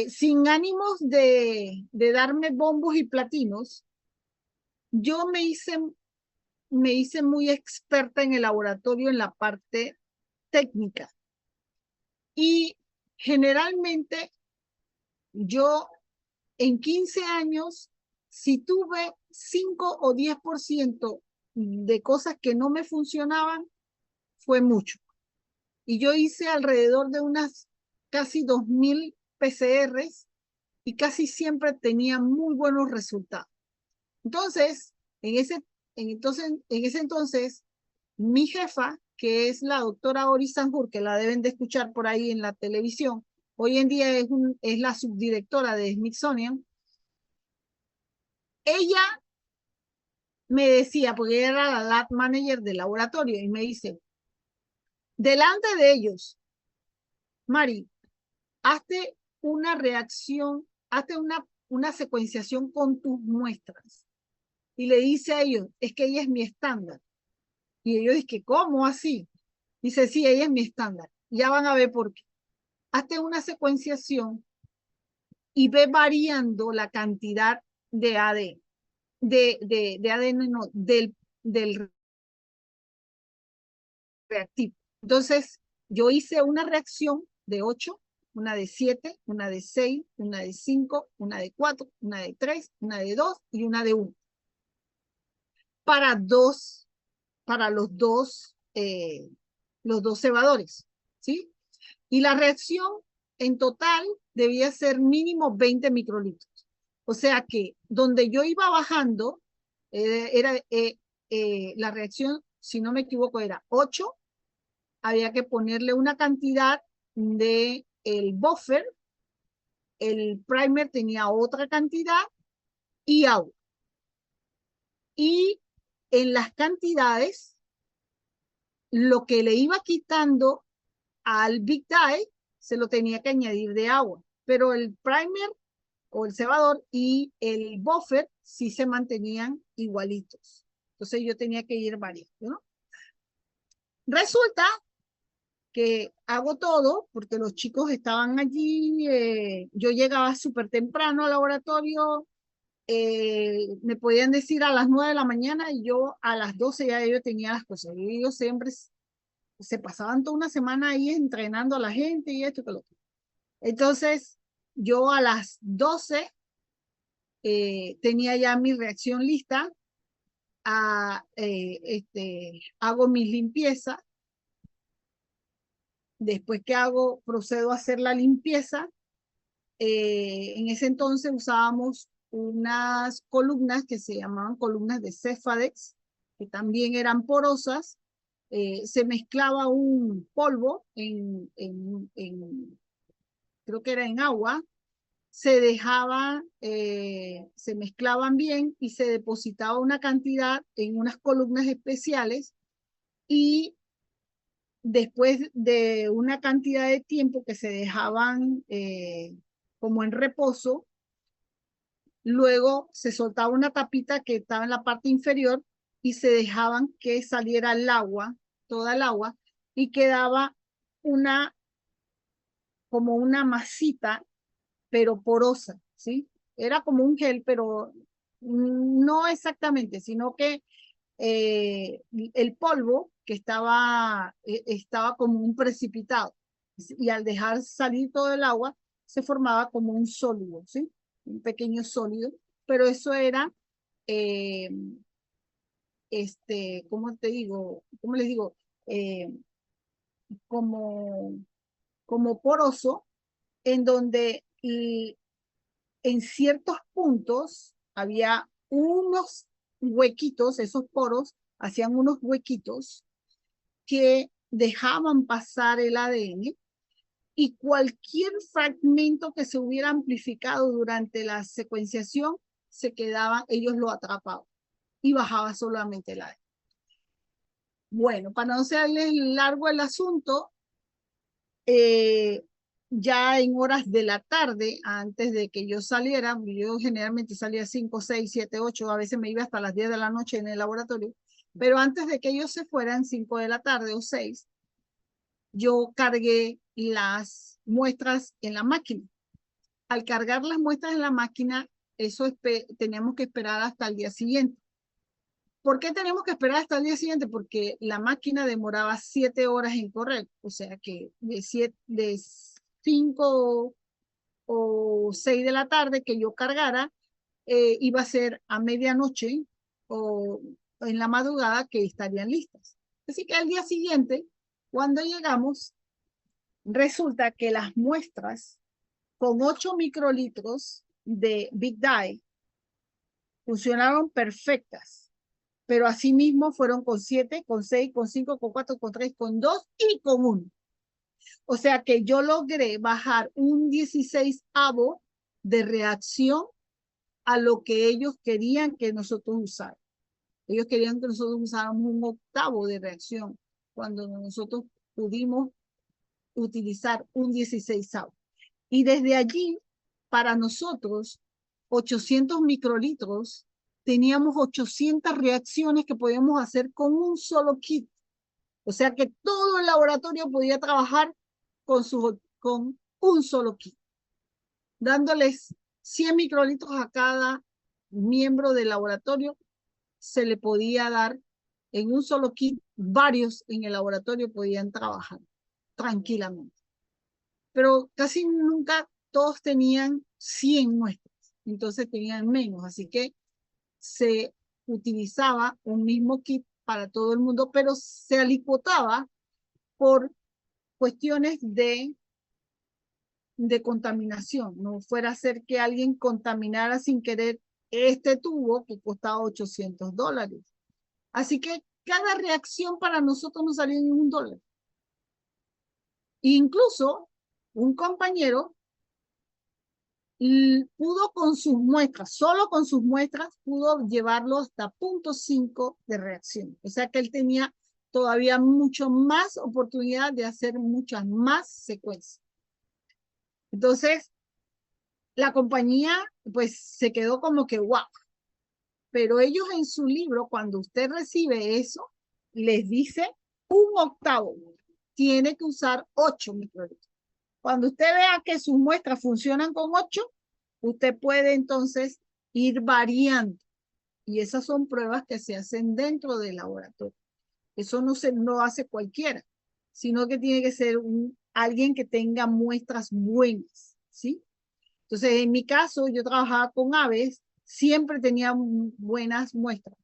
Sin ánimos de darme bombos y platinos, yo me hice muy experta en el laboratorio en la parte técnica. Y generalmente yo en 15 años, si tuve 5 o 10% de cosas que no me funcionaban, fue mucho. Y yo hice alrededor de unas casi 2000 PCRs y casi siempre tenía muy buenos resultados. Entonces, en ese entonces, mi jefa, que es la doctora Ori Sanjur, que la deben de escuchar por ahí en la televisión, hoy en día es la subdirectora de Smithsonian, ella me decía, porque ella era la lab manager del laboratorio, y me dice, delante de ellos, Mari, hazte una reacción, hazte una secuenciación con tus muestras. Y le dice a ellos, es que ella es mi estándar. Y ellos dicen, ¿cómo así? Dice, sí, ella es mi estándar. Ya van a ver por qué. Hazte una secuenciación y ve variando la cantidad de ADN, de ADN, no, del reactivo. Entonces, yo hice una reacción de 8, una de 7, una de 6, una de 5, una de 4, una de 3, una de 2 y una de 1. Para los dos cebadores, ¿sí? Y la reacción en total debía ser mínimo 20 microlitros. O sea que donde yo iba bajando, la reacción, si no me equivoco, era 8, había que ponerle una cantidad de el buffer, el primer tenía otra cantidad y agua. Y en las cantidades, lo que le iba quitando al Big Dye se lo tenía que añadir de agua, pero el primer o el cebador y el buffer sí se mantenían igualitos. Entonces yo tenía que ir variando, ¿no? Resulta que hago todo porque los chicos estaban allí, yo llegaba súper temprano al laboratorio, me podían decir a las 9 de la mañana y yo a las 12 ya yo tenía las cosas. Y ellos siempre se pasaban toda una semana ahí entrenando a la gente y esto que lo otro. Entonces, yo a las 12 tenía ya mi reacción lista, hago mis limpiezas. Después que procedo a hacer la limpieza. En ese entonces usábamos unas columnas que se llamaban columnas de Cefadex, que también eran porosas. Se mezclaba un polvo creo que era en agua, se mezclaban bien y se depositaba una cantidad en unas columnas especiales y después de una cantidad de tiempo que se dejaban como en reposo, luego se soltaba una tapita que estaba en la parte inferior y se dejaban que saliera el agua, toda el agua, y quedaba como una masita, pero porosa, ¿sí? Era como un gel, pero no exactamente, sino que el polvo que estaba como un precipitado y al dejar salir todo el agua se formaba como un sólido, ¿sí? Un pequeño sólido, pero eso era, eh, ¿cómo te digo? ¿Cómo les digo? como, como poroso, en donde en ciertos puntos había unos huequitos, esos poros hacían unos huequitos que dejaban pasar el ADN y cualquier fragmento que se hubiera amplificado durante la secuenciación se quedaba, ellos lo atrapaban y bajaba solamente el ADN. Bueno, para no hacerles largo el asunto, ya en horas de la tarde, antes de que yo saliera, yo generalmente salía 5, 6, 7, 8, a veces me iba hasta las 10 de la noche en el laboratorio, pero antes de que ellos se fueran, 5 de la tarde o 6, yo cargué las muestras en la máquina. Al cargar las muestras en la máquina, eso teníamos que esperar hasta el día siguiente. ¿Por qué tenemos que esperar hasta el día siguiente? Porque la máquina demoraba 7 horas en correr, o sea que de 5 o 6 de la tarde que yo cargara, iba a ser a medianoche o en la madrugada que estarían listas. Así que al día siguiente, cuando llegamos, resulta que las muestras con 8 microlitros de Big Dye funcionaron perfectas, pero asimismo fueron con 7, con 6, con 5, con 4, con 3, con 2 y con 1. O sea que yo logré bajar un 16avo de reacción a lo que ellos querían que nosotros usáramos. Ellos querían que nosotros usáramos un octavo de reacción cuando nosotros pudimos utilizar un 16avo. Y desde allí, para nosotros, 800 microlitros, teníamos 800 reacciones que podíamos hacer con un solo kit. O sea que todo el laboratorio podía trabajar con un solo kit, dándoles 100 microlitros a cada miembro del laboratorio. Se le podía dar en un solo kit, varios en el laboratorio podían trabajar tranquilamente. Pero casi nunca todos tenían 100 muestras, entonces tenían menos, así que se utilizaba un mismo kit para todo el mundo, pero se alicuotaba por cuestiones de contaminación, no fuera a ser que alguien contaminara sin querer este tubo que costaba $800. Así que cada reacción para nosotros nos salía en $1. Incluso un compañero pudo con sus muestras, solo con sus muestras, pudo llevarlo hasta 0.5 de reacción. O sea que él tenía todavía mucho más oportunidad de hacer muchas más secuencias. Entonces, la compañía pues se quedó como que wow. Pero ellos en su libro, cuando usted recibe eso, les dice un octavo. Tiene que usar 8 microlitros. Cuando usted vea que sus muestras funcionan con 8, usted puede entonces ir variando. Y esas son pruebas que se hacen dentro del laboratorio. Eso no hace cualquiera, sino que tiene que ser alguien que tenga muestras buenas, ¿sí? Entonces, en mi caso, yo trabajaba con aves, siempre tenía buenas muestras.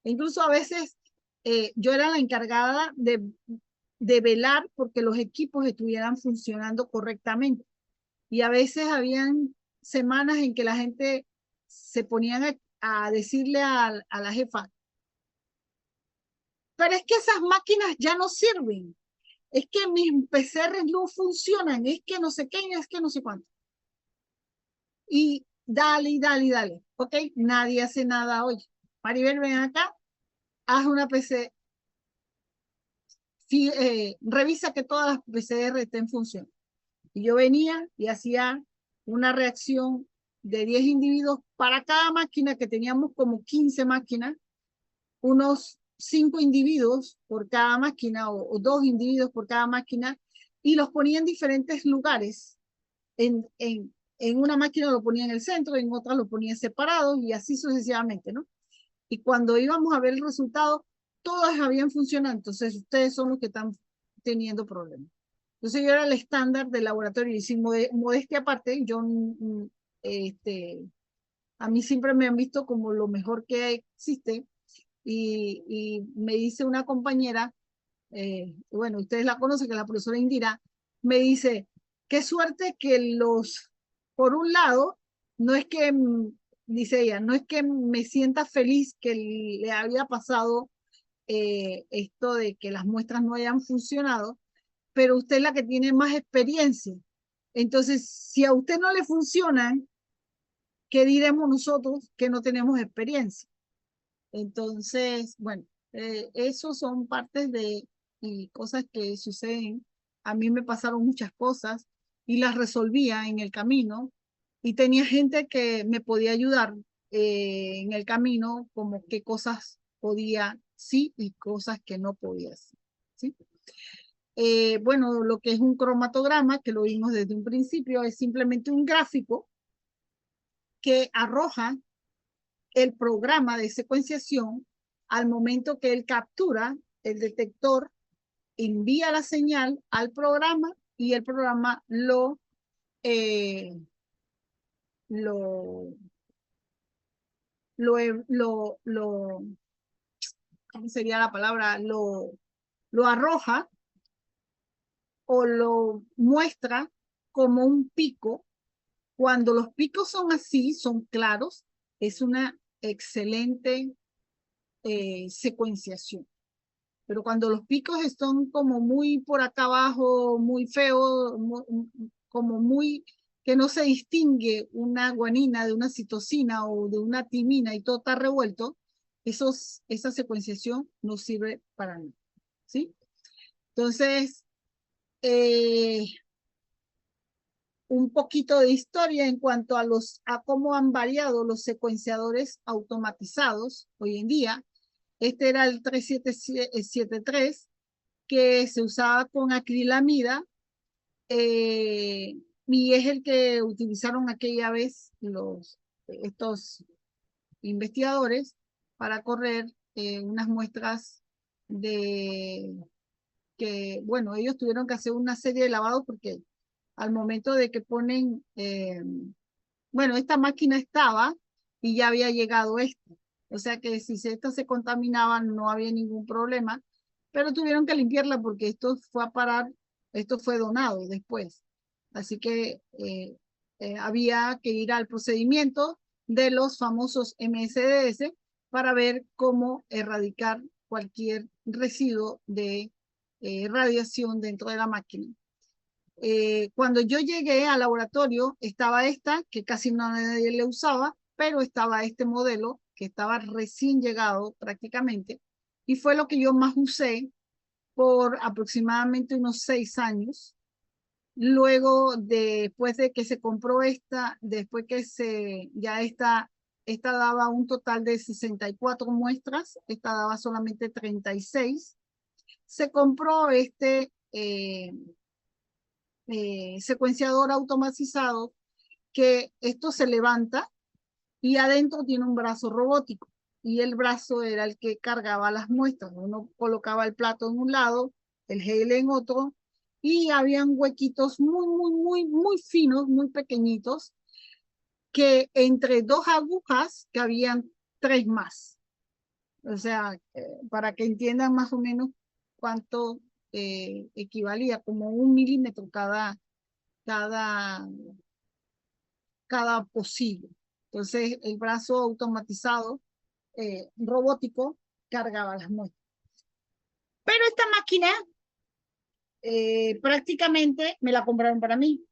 E incluso a veces yo era la encargada de velar porque los equipos estuvieran funcionando correctamente. Y a veces habían semanas en que la gente se ponían a decirle a la jefa, pero es que esas máquinas ya no sirven, es que mis PCRs no funcionan, es que no sé qué, es que no sé cuánto. Y dale, y dale, y dale, ¿ok? Nadie hace nada hoy. Maribel, ven acá, haz una PC, revisa que todas las PCR estén en función. Y yo venía y hacía una reacción de 10 individuos para cada máquina, que teníamos como 15 máquinas, unos 5 individuos por cada máquina o 2 individuos por cada máquina, y los ponía en diferentes lugares. En una máquina lo ponía en el centro, en otra lo ponía separados y así sucesivamente, ¿no? Y cuando íbamos a ver el resultado, todas habían funcionado. Entonces ustedes son los que están teniendo problemas. Entonces yo era el estándar del laboratorio y sin modestia aparte, yo a mí siempre me han visto como lo mejor que existe, y me dice una compañera, bueno, ustedes la conocen, que la profesora Indira, me dice, qué suerte que por un lado, no es que, dice ella, no es que me sienta feliz que le había pasado esto de que las muestras no hayan funcionado, pero usted es la que tiene más experiencia. Entonces, si a usted no le funcionan, ¿qué diremos nosotros que no tenemos experiencia? Entonces, bueno, esos son partes de y cosas que suceden. A mí me pasaron muchas cosas y las resolvía en el camino y tenía gente que me podía ayudar en el camino, como qué cosas podía sí y cosas que no podía sí. ¿Sí? Bueno, lo que es un cromatograma, que lo vimos desde un principio, es simplemente un gráfico que arroja el programa de secuenciación al momento que él captura, el detector envía la señal al programa y el programa eh, lo, lo, lo, ¿cómo sería la palabra? Lo arroja o lo muestra como un pico. Cuando los picos son así, son claros, es una excelente secuenciación. Pero cuando los picos están como muy por acá abajo, muy feos, como muy que no se distingue una guanina de una citosina o de una timina y todo está revuelto, esa secuenciación no sirve para nada. ¿Sí? Entonces, eh, un poquito de historia en cuanto a cómo han variado los secuenciadores automatizados hoy en día. Este era el 3773 que se usaba con acrilamida y es el que utilizaron aquella vez estos investigadores para correr unas muestras de que, bueno, ellos tuvieron que hacer una serie de lavados porque al momento de que ponen, bueno, esta máquina estaba y ya había llegado esta. O sea que si estas se contaminaban no había ningún problema, pero tuvieron que limpiarla porque esto fue a parar, esto fue donado después. Así que había que ir al procedimiento de los famosos MSDS para ver cómo erradicar cualquier residuo de radiación dentro de la máquina. Cuando yo llegué al laboratorio, estaba esta, que casi nadie le usaba, pero estaba este modelo, que estaba recién llegado prácticamente, y fue lo que yo más usé por aproximadamente unos 6 años. Luego, después de que se compró esta, después que ya esta daba un total de 64 muestras, esta daba solamente 36. Se compró este secuenciador automatizado que esto se levanta y adentro tiene un brazo robótico y el brazo era el que cargaba las muestras. Uno colocaba el plato en un lado, el gel en otro y habían huequitos muy finos, muy pequeñitos, que entre dos agujas que habían 3 más. O sea, para que entiendan más o menos cuánto equivalía, como 1 milímetro cada, cada pocillo. Entonces, el brazo automatizado, robótico, cargaba las muestras. Pero esta máquina prácticamente me la compraron para mí,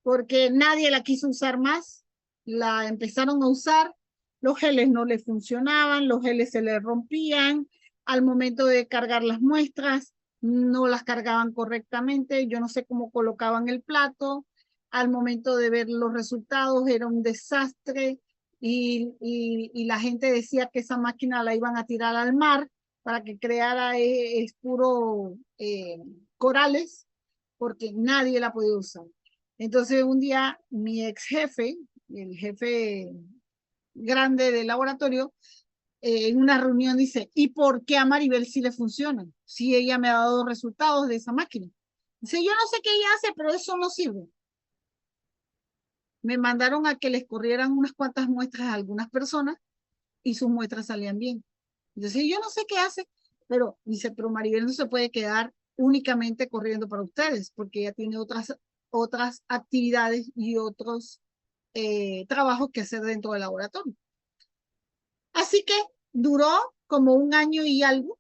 porque nadie la quiso usar más. La empezaron a usar, los geles no le funcionaban, los geles se le rompían, al momento de cargar las muestras no las cargaban correctamente, yo no sé cómo colocaban el plato, al momento de ver los resultados era un desastre y la gente decía que esa máquina la iban a tirar al mar para que creara es puro corales, porque nadie la podía usar. Entonces un día mi ex jefe, el jefe grande del laboratorio, en una reunión dice, ¿y por qué a Maribel sí le funciona? Si ella me ha dado resultados de esa máquina. Dice, yo no sé qué ella hace, pero eso no sirve. Me mandaron a que les corrieran unas cuantas muestras a algunas personas y sus muestras salían bien. Entonces yo no sé qué hace, Pero dice, pero Maribel no se puede quedar únicamente corriendo para ustedes, porque ella tiene otras actividades y otros trabajos que hacer dentro del laboratorio. Así que duró como un año y algo,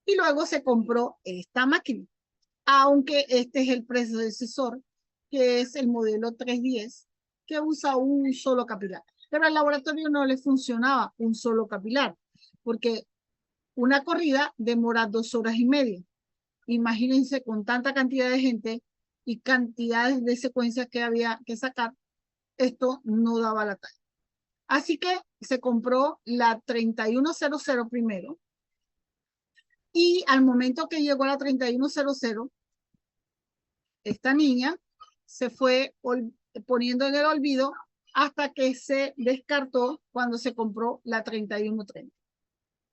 y luego se compró esta máquina, aunque este es el predecesor, que es el modelo 310, que usa un solo capilar. Pero al laboratorio no le funcionaba un solo capilar, porque una corrida demora 2 horas y media. Imagínense con tanta cantidad de gente y cantidades de secuencias que había que sacar, esto no daba la talla. Así que se compró la 3100 primero, y al momento que llegó a la 3100, esta niña se fue poniendo en el olvido hasta que se descartó cuando se compró la 3130,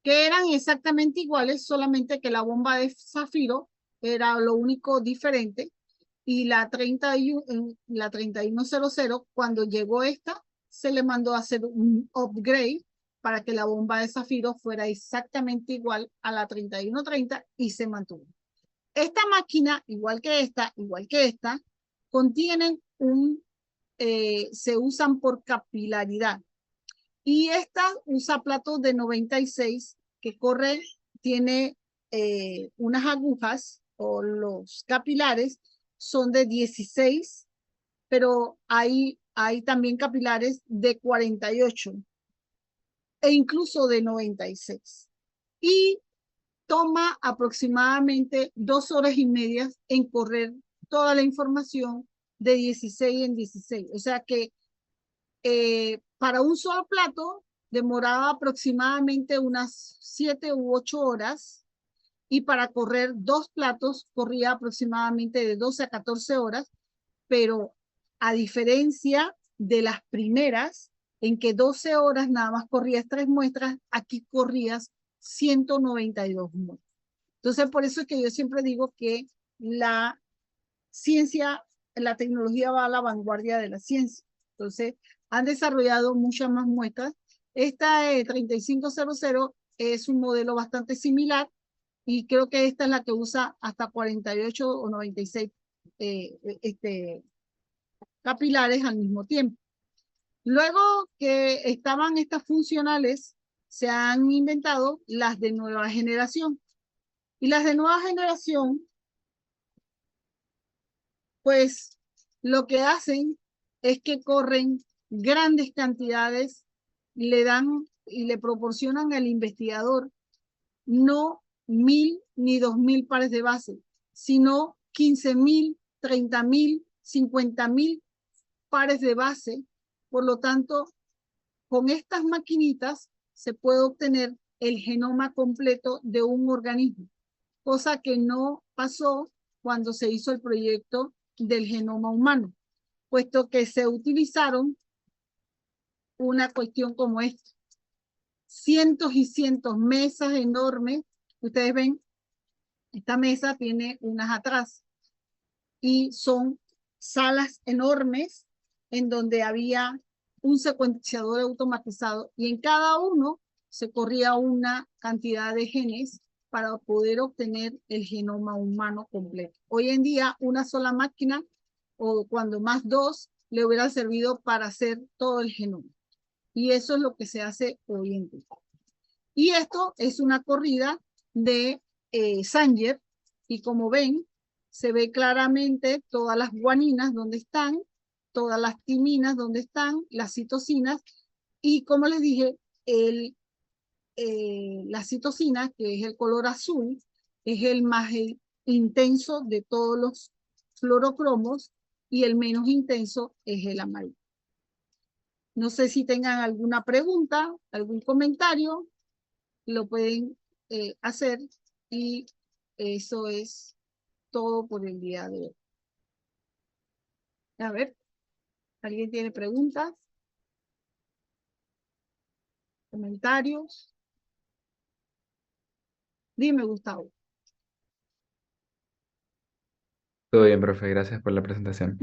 que eran exactamente iguales, solamente que la bomba de zafiro era lo único diferente, y la 3100, cuando llegó esta, se le mandó a hacer un upgrade para que la bomba de zafiro fuera exactamente igual a la 3130 y se mantuvo. Esta máquina, igual que esta, contienen se usan por capilaridad. Y esta usa platos de 96 que corre, tiene unas agujas, o los capilares son de 16, pero hay también capilares de 48 e incluso de 96. Y toma aproximadamente 2 horas y media en correr toda la información de 16 en 16. O sea que para un solo plato demoraba aproximadamente unas 7 u 8 horas, y para correr 2 platos corría aproximadamente de 12 a 14 horas, pero a diferencia de las primeras, en que 12 horas nada más corrías 3 muestras, aquí corrías 192 muestras. Entonces, por eso es que yo siempre digo que la ciencia, la tecnología va a la vanguardia de la ciencia. Entonces, han desarrollado muchas más muestras. Esta 3500 es un modelo bastante similar, y creo que esta es la que usa hasta 48 o 96 capilares al mismo tiempo. Luego que estaban estas funcionales, se han inventado las de nueva generación. Y las de nueva generación, pues lo que hacen es que corren grandes cantidades, le dan y le proporcionan al investigador no 1000 ni 2000 pares de base, sino 15.000, 30.000, 50.000 pares de base. Por lo tanto, con estas maquinitas se puede obtener el genoma completo de un organismo, cosa que no pasó cuando se hizo el proyecto del genoma humano, puesto que se utilizaron una cuestión como esta. Cientos y cientos, mesas enormes. Ustedes ven, esta mesa tiene unas atrás, y son salas enormes en donde había un secuenciador automatizado, y en cada uno se corría una cantidad de genes para poder obtener el genoma humano completo. Hoy en día, una sola máquina, o cuando más dos, le hubiera servido para hacer todo el genoma. Y eso es lo que se hace hoy en día. Y esto es una corrida de Sanger, y como ven, se ve claramente todas las guaninas donde están, todas las timinas donde están, las citocinas, y como les dije, la citocina, que es el color azul, es el más intenso de todos los fluorocromos, y el menos intenso es el amarillo. No sé si tengan alguna pregunta, algún comentario, lo pueden hacer, y eso es todo por el día de hoy. A ver, ¿alguien tiene preguntas? ¿Comentarios? Dime, Gustavo. Todo bien, profe, gracias por la presentación.